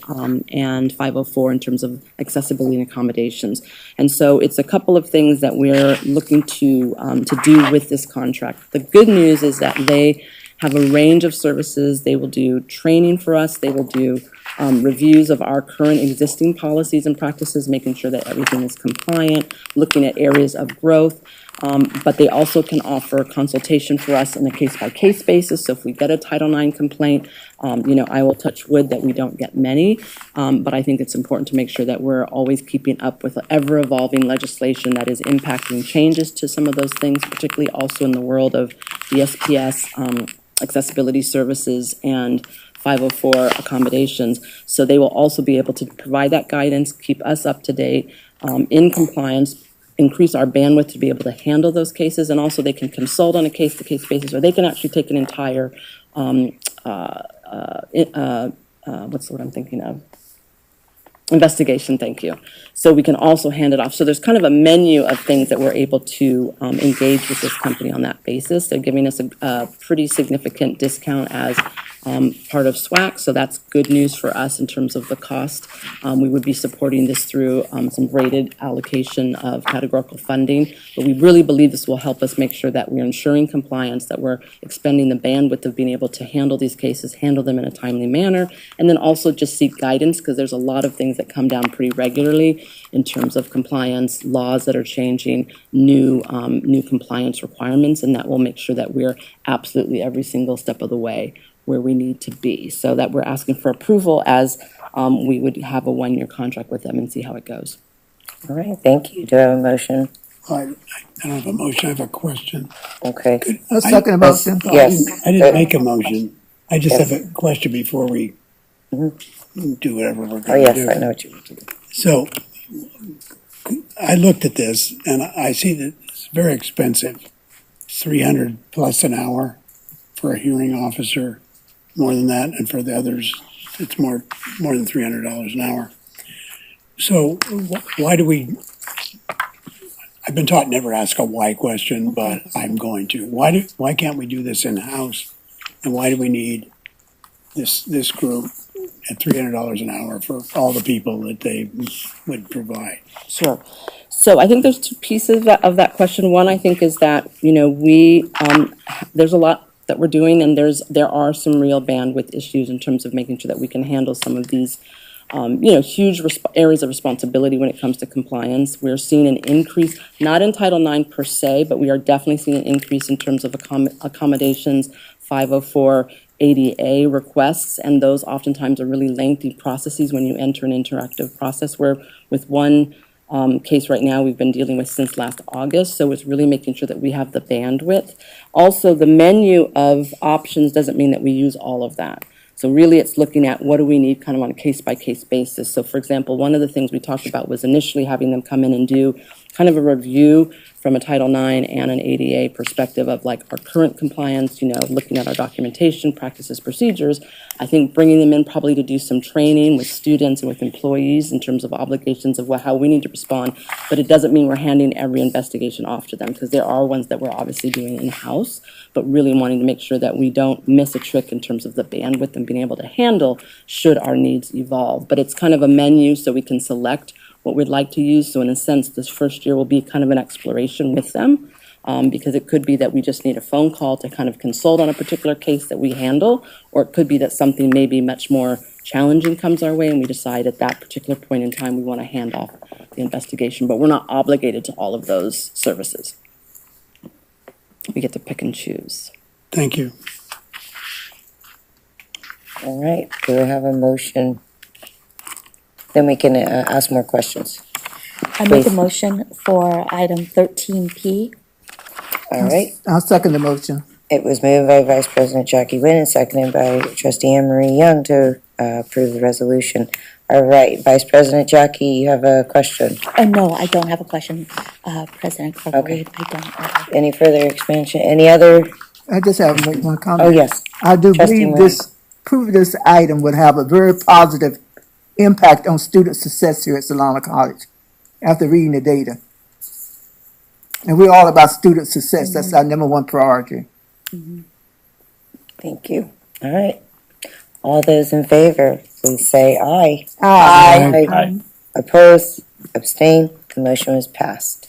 and 504 in terms of accessibility and accommodations. And so it's a couple of things that we're looking to do with this contract. The good news is that they have a range of services. They will do training for us. They will do reviews of our current existing policies and practices, making sure that everything is compliant, looking at areas of growth. But they also can offer consultation for us on a case-by-case basis. So if we get a Title IX complaint, I will touch wood that we don't get many, but I think it's important to make sure that we're always keeping up with ever-evolving legislation that is impacting changes to some of those things, particularly also in the world of the SPS, accessibility services, and 504 accommodations. So they will also be able to provide that guidance, keep us up to date, in compliance, increase our bandwidth to be able to handle those cases, and also they can consult on a case-to-case basis, or they can actually take an entire, what's the word I'm thinking of? Investigation, thank you. So we can also hand it off. So there's kind of a menu of things that we're able to engage with this company on that basis. They're giving us a pretty significant discount as part of SWAC, so that's good news for us in terms of the cost. We would be supporting this through some rated allocation of categorical funding, but we really believe this will help us make sure that we're ensuring compliance, that we're expending the bandwidth of being able to handle these cases, handle them in a timely manner, and then also just seek guidance, because there's a lot of things that come down pretty regularly in terms of compliance, laws that are changing, new compliance requirements, and that will make sure that we're absolutely every single step of the way where we need to be. So that we're asking for approval as we would have a 1-year contract with them and see how it goes. All right, thank you. Do I have a motion? I don't have a motion, I have a question. Okay. I'll second the motion. Yes. I didn't make a motion. I just have a question before we do whatever we're Oh, going to do. yes, I know what you want to do. So I looked at this and I see that it's very expensive. $300 plus an hour for a hearing officer, more than that, and for the others, it's more than $300 an hour. So why do we? I've been taught never ask a why question, but I'm going to. Why can't we do this in house? And why do we need this group at $300 an hour for all the people that they would provide? Sure. So I think there's two pieces of that question. One, I think, is that, there's a lot that we're doing, and there are some real bandwidth issues in terms of making sure that we can handle some of these huge areas of responsibility when it comes to compliance. We're seeing an increase, not in Title IX per se, but we are definitely seeing an increase in terms of accommodations, 504 ADA requests, and those oftentimes are really lengthy processes when you enter an interactive process, where with one case right now we've been dealing with since last August, so it's really making sure that we have the bandwidth. Also, the menu of options doesn't mean that we use all of that. So really it's looking at what do we need kind of on a case-by-case basis. So for example, one of the things we talked about was initially having them come in and do kind of a review from a Title IX and an ADA perspective of like our current compliance, looking at our documentation, practices, procedures. I think bringing them in probably to do some training with students and with employees in terms of obligations of how we need to respond, but it doesn't mean we're handing every investigation off to them, because there are ones that we're obviously doing in-house, but really wanting to make sure that we don't miss a trick in terms of the bandwidth and being able to handle should our needs evolve. But it's kind of a menu so we can select what we'd like to use. So in a sense, this first year will be kind of an exploration with them, because it could be that we just need a phone call to kind of consult on a particular case that we handle, or it could be that something maybe much more challenging comes our way and we decide at that particular point in time we want to hand off the investigation, but we're not obligated to all of those services. We get to pick and choose. Thank you. All right, do we have a motion? Then we can ask more questions. I make a Please. motion for item 13P. All right, I'll second the motion. it was moved by Vice President Jackie Wynn and seconded by Trustee Anne Marie Young to approve the resolution. All right, Vice President Jackie, you have a question? No, I don't have a question, President Carter. Okay. I don't. Any further expansion? Any other? I just have one comment. Oh, yes. I do Trustee believe this item would have a very positive impact on student success here at Solano College after reading the data. And we're all about student success. That's our number one priority. Thank you. All right. All those in favor, please say aye. Aye. Opposed? Abstain? The motion was passed.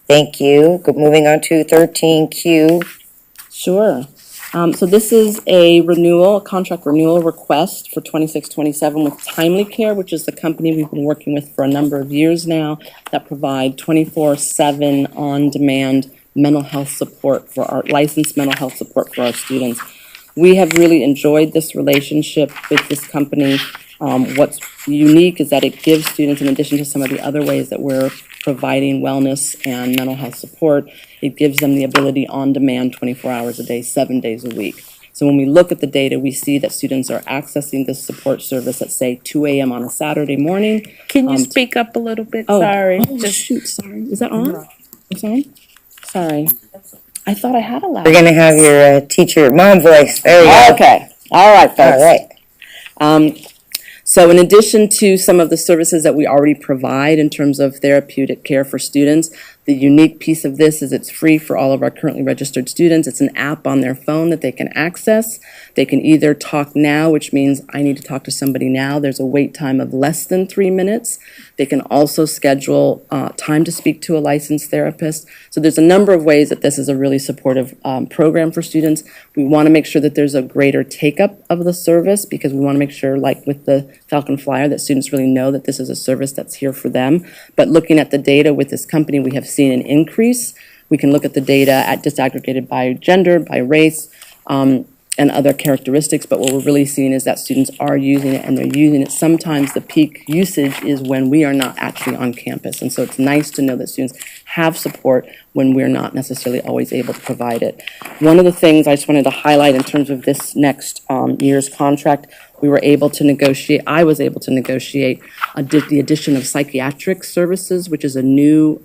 Thank you. Moving on to 13Q. Sure. So this is a contract renewal request for 26-27 with Timely Care, which is the company we've been working with for a number of years now that provide 24/7 on-demand mental health support for our licensed mental health support for our students. We have really enjoyed this relationship with this company. What's unique is that it gives students, in addition to some of the other ways that we're providing wellness and mental health support, it gives them the ability on demand 24 hours a day, 7 days a week. So when we look at the data, we see that students are accessing this support service at, say, 2 a.m. on a Saturday morning. Can you speak up a little bit? Sorry. Shoot, sorry. Is that on? It's on? Sorry. I thought I had a loud. We're going to have your teacher, mom voice. There you go. Okay. All right, folks. All right. So in addition to some of the services that we already provide in terms of therapeutic care for students, the unique piece of this is it's free for all of our currently registered students. It's an app on their phone that they can access. They can either talk now, which means I need to talk to somebody now. There's a wait time of less than 3 minutes. They can also schedule time to speak to a licensed therapist. So there's a number of ways that this is a really supportive program for students. We want to make sure that there's a greater take-up of the service, because we want to make sure, like with the Falcon Flyer, that students really know that this is a service that's here for them. But looking at the data with this company, we have seen an increase. We can look at the data disaggregated by gender, by race, and other characteristics, but what we're really seeing is that students are using it, and they're using it. Sometimes the peak usage is when we are not actually on campus, and so it's nice to know that students have support when we're not necessarily always able to provide it. One of the things I just wanted to highlight in terms of this next year's contract, I was able to negotiate the addition of psychiatric services, which is a new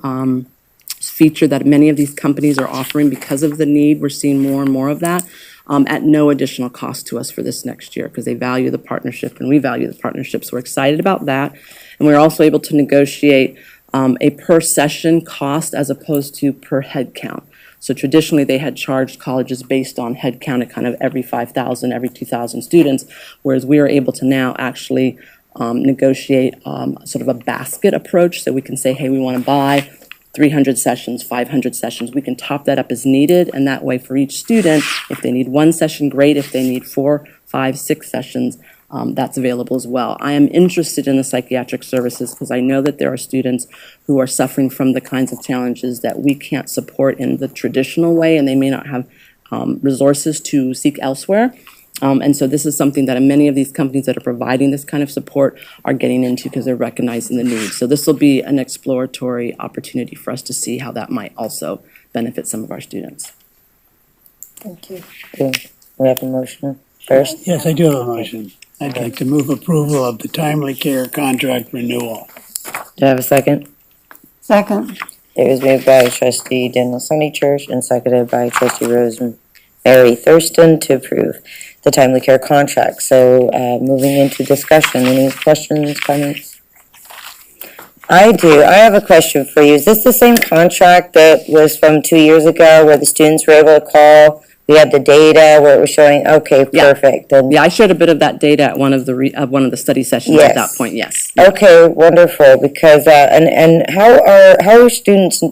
feature that many of these companies are offering because of the need. We're seeing more and more of that. At no additional cost to us for this next year, because they value the partnership and we value the partnership. So we're excited about that. And we're also able to negotiate a per session cost as opposed to per head count. So traditionally they had charged colleges based on head count at kind of every 5,000, every 2,000 students, whereas we are able to now actually negotiate sort of a basket approach. So we can say, hey, we want to buy 300 sessions, 500 sessions. We can top that up as needed, and that way for each student, if they need one session, great. If they need 4, 5, 6 sessions, that's available as well. I am interested in the psychiatric services because I know that there are students who are suffering from the kinds of challenges that we can't support in the traditional way, and they may not have resources to seek elsewhere. And so this is something that many of these companies that are providing this kind of support are getting into because they're recognizing the need. So this will be an exploratory opportunity for us to see how that might also benefit some of our students. Thank you. Do we have a motion first? Yes, I do have a motion. I'd like to move approval of the timely care contract renewal. Do I have a second? Second. It was moved by trustee Daniel Sunny Church and seconded by trustee Rosemary Thurston to approve the timely care contract. So moving into discussion, any questions, comments? I do. I have a question for you. Is this the same contract that was from 2 years ago where the students were able to call? We had the data where it was showing, okay, perfect. Then Yeah, I shared a bit of that data at one of the study sessions at that point, yes. Okay, wonderful, because, and how are students,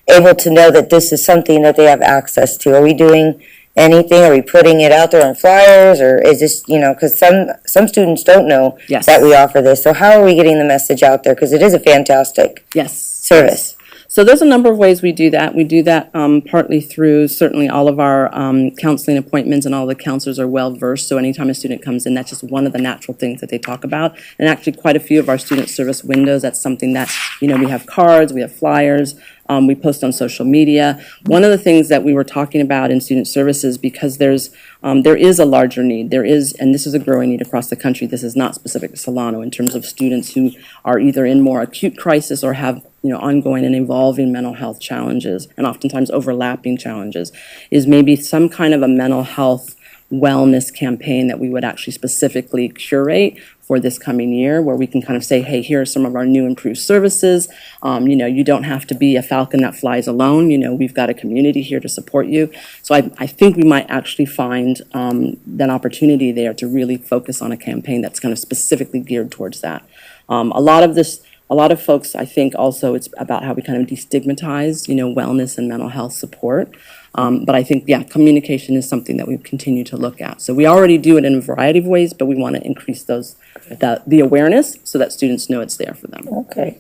able to know that this is something that they have access to? Are we doing anything? Are we putting it out there on flyers, or is this, because some students don't know Yes. that we offer this, so how are we getting the message out there? Because it is a fantastic Yes. service. So there's a number of ways we do that. We do that partly through certainly all of our counseling appointments, and all the counselors are well versed. So anytime a student comes in, that's just one of the natural things that they talk about. And actually quite a few of our student service windows, that's something that, we have cards, we have flyers, we post on social media. One of the things that we were talking about in student services, because there is a larger need, and this is a growing need across the country. This is not specific to Solano in terms of students who are either in more acute crisis or have ongoing and evolving mental health challenges, and oftentimes overlapping challenges, is maybe some kind of a mental health wellness campaign that we would actually specifically curate for this coming year, where we can kind of say, hey, here are some of our new improved services. You don't have to be a falcon that flies alone. We've got a community here to support you. So I think we might actually find an opportunity there to really focus on a campaign that's kind of specifically geared towards that. A lot of folks, I think also it's about how we kind of destigmatize, wellness and mental health support. But I think, communication is something that we continue to look at. So we already do it in a variety of ways, but we want to increase the awareness so that students know it's there for them. Okay,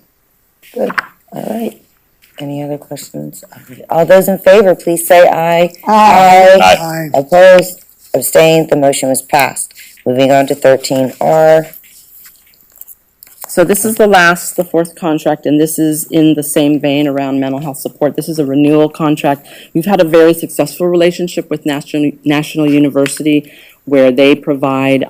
good. All right. Any other questions? All those in favor, please say aye. Aye. Aye. Opposed? Abstained? The motion was passed. Moving on to 13R. So this is the fourth contract, and this is in the same vein around mental health support. This is a renewal contract. We've had a very successful relationship with National University, where they provide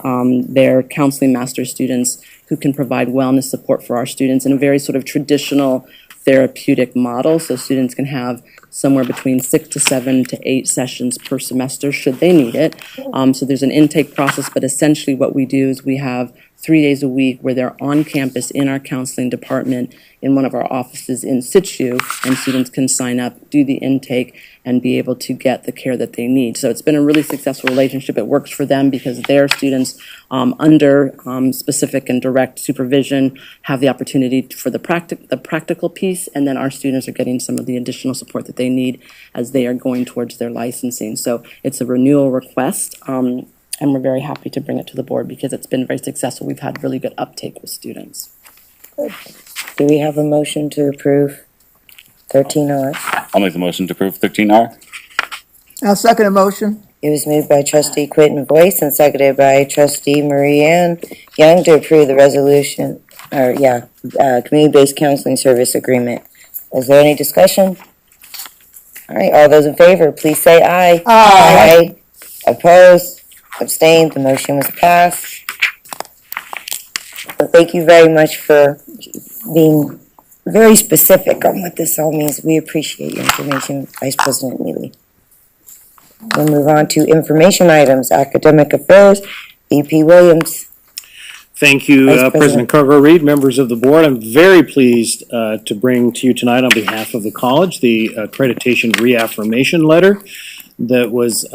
their counseling master students who can provide wellness support for our students in a very sort of traditional therapeutic model. So students can have somewhere between 6 to 7 to 8 sessions per semester should they need it. So there's an intake process, but essentially what we do is we have 3 days a week where they're on campus in our counseling department in one of our offices in situ, and students can sign up, do the intake, and be able to get the care that they need. So it's been a really successful relationship. It works for them because their students under specific and direct supervision have the opportunity for the practical piece, and then our students are getting some of the additional support that they need as they are going towards their licensing. So it's a renewal request. And we're very happy to bring it to the board because it's been very successful. We've had really good uptake with students. Do we have a motion to approve 13R? I'll make the motion to approve 13R. I'll second the motion. It was moved by trustee Quinton Boyce and seconded by trustee Marie Ann Young to approve the resolution, community-based counseling service agreement. Is there any discussion? All right, all those in favor, please say aye. Aye. Opposed? Abstained? The motion was passed. So thank you very much for being very specific on what this all means. We appreciate your information, Vice President Neely. We'll move on to information items, academic affairs, VP Williams. Thank you, Vice President. President Cargo-Reed, members of the board. I'm very pleased to bring to you tonight on behalf of the college the accreditation reaffirmation letter that was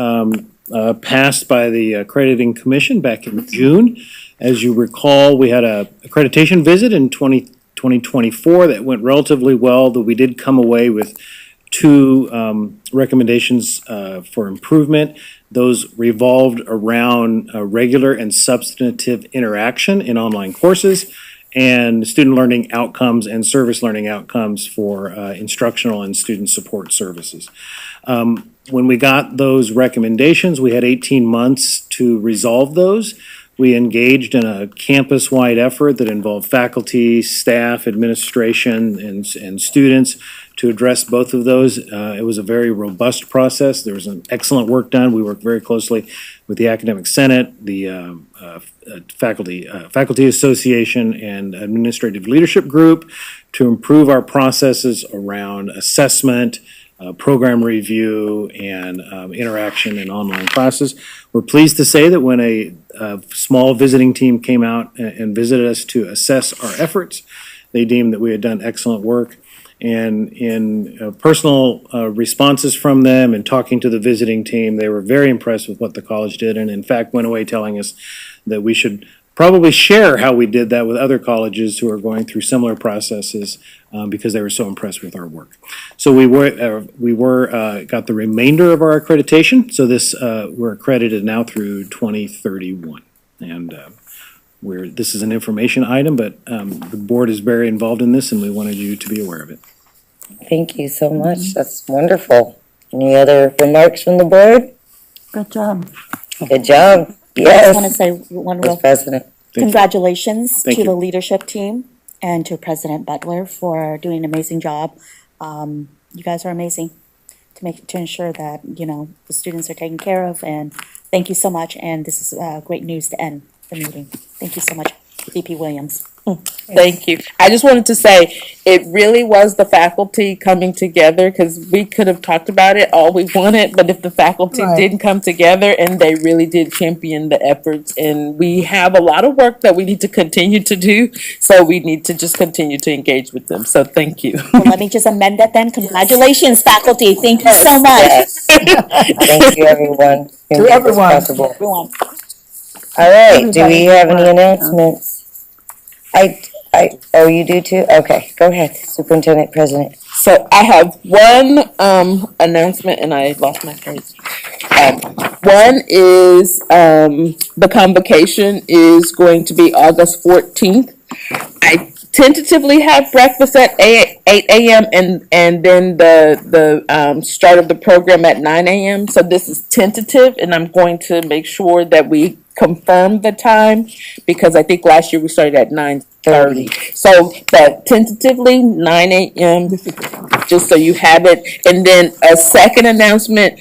passed by the accrediting commission back in June. As you recall, we had a accreditation visit in 2024 that went relatively well, though we did come away with two recommendations for improvement. Those revolved around regular and substantive interaction in online courses and student learning outcomes and service learning outcomes for instructional and student support services. When we got those recommendations, we had 18 months to resolve those. We engaged in a campus-wide effort that involved faculty, staff, administration, and students to address both of those. It was a very robust process. There was an excellent work done. We worked very closely with the Academic Senate, the Faculty Association, and Administrative Leadership Group to improve our processes around assessment, program review, and interaction in online classes. We're pleased to say that when a small visiting team came out and visited us to assess our efforts, they deemed that we had done excellent work. And in personal responses from them and talking to the visiting team, they were very impressed with what the college did, and in fact went away telling us that we should probably share how we did that with other colleges who are going through similar processes because they were so impressed with our work. So we got the remainder of our accreditation. So we're accredited now through 2031, and this is an information item, but the board is very involved in this, and we wanted you to be aware of it. Thank you so much. That's wonderful. Any other remarks from the board? Good job. Good job. I just want to Yes, say one real President. congratulations Thank to you. the leadership team and to President Butler for doing an amazing job. You guys are amazing to ensure that, the students are taken care of, and thank you so much. And this is great news to end the meeting. Thank you so much, VP Williams. Thank you. I just wanted to say, it really was the faculty coming together, because we could have talked about it all we wanted, but if the faculty Right. didn't come together, and they really did champion the efforts, and we have a lot of work that we need to continue to do, so we need to just continue to engage with them. So thank you. Well, let me just amend that then. Congratulations, faculty. Thank you so much. Yes. Thank you, everyone. who To made this everyone. possible. Everyone. All right, do we Everybody. have any announcements? Oh, you do too? Okay, go ahead, Superintendent President. So I have one announcement, and I lost my place. One is the convocation is going to be August 14th. I tentatively have breakfast at 8 a.m. and then the start of the program at 9 a.m. So this is tentative, and I'm going to make sure that we confirm the time, because I think last year we started at 9:30. So but tentatively 9 a.m. just so you have it. And then a second announcement,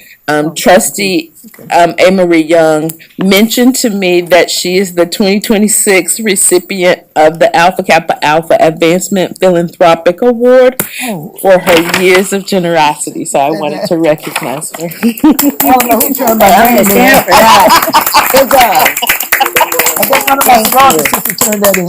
Trustee Marie Young mentioned to me that she is the 2026 recipient of the Alpha Kappa Alpha Advancement Philanthropic Award for her years of generosity. So I wanted to recognize her. I don't know who turned my I'm name gonna stand in. for that. Good job. I guess one of my sponsors turned that in.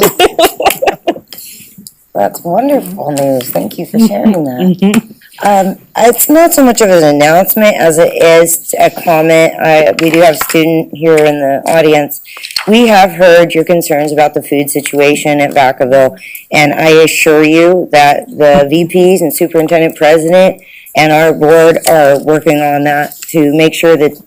That's wonderful news. Thank you for sharing that. It's not so much of an announcement as it is a comment. We do have a student here in the audience. We have heard your concerns about the food situation at Vacaville, and I assure you that the VPs and superintendent president and our board are working on that to make sure that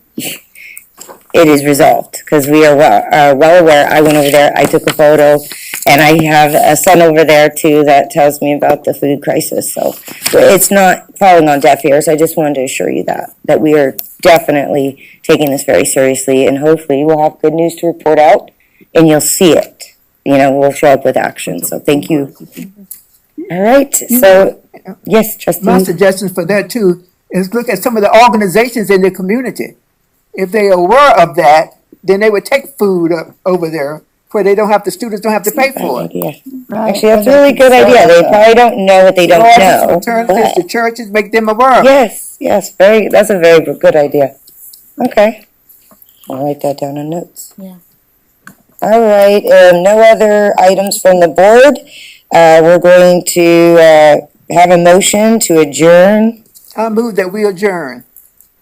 it is resolved, because we are well aware. I went over there, I took a photo, and I have a son over there too that tells me about the food crisis. So it's not falling on deaf ears. I just wanted to assure you that we are definitely taking this very seriously, and hopefully we'll have good news to report out, and you'll see it. We'll show up with action. So thank you. All right. So yes, Trustee. My suggestion for that too is look at some of the organizations in the community. If they are aware of that, then they would take food over there where students don't have to pay for it. Yeah. Right. Actually, that's a really good idea. They probably don't know what they don't know. Churches, the churches, make them aware. Yes, that's a very good idea. Okay. I'll write that down in notes. Yeah. All right, no other items from the board. We're going to have a motion to adjourn. I move that we adjourn.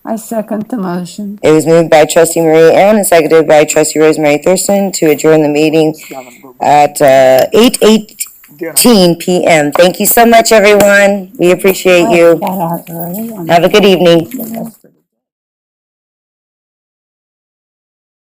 I second the motion. It was moved by Trustee Marie Ann and seconded by Trustee Rosemary Thurston to adjourn the meeting at 8:18 p.m. Thank you so much, everyone. We appreciate you. Got out early. Have a good evening.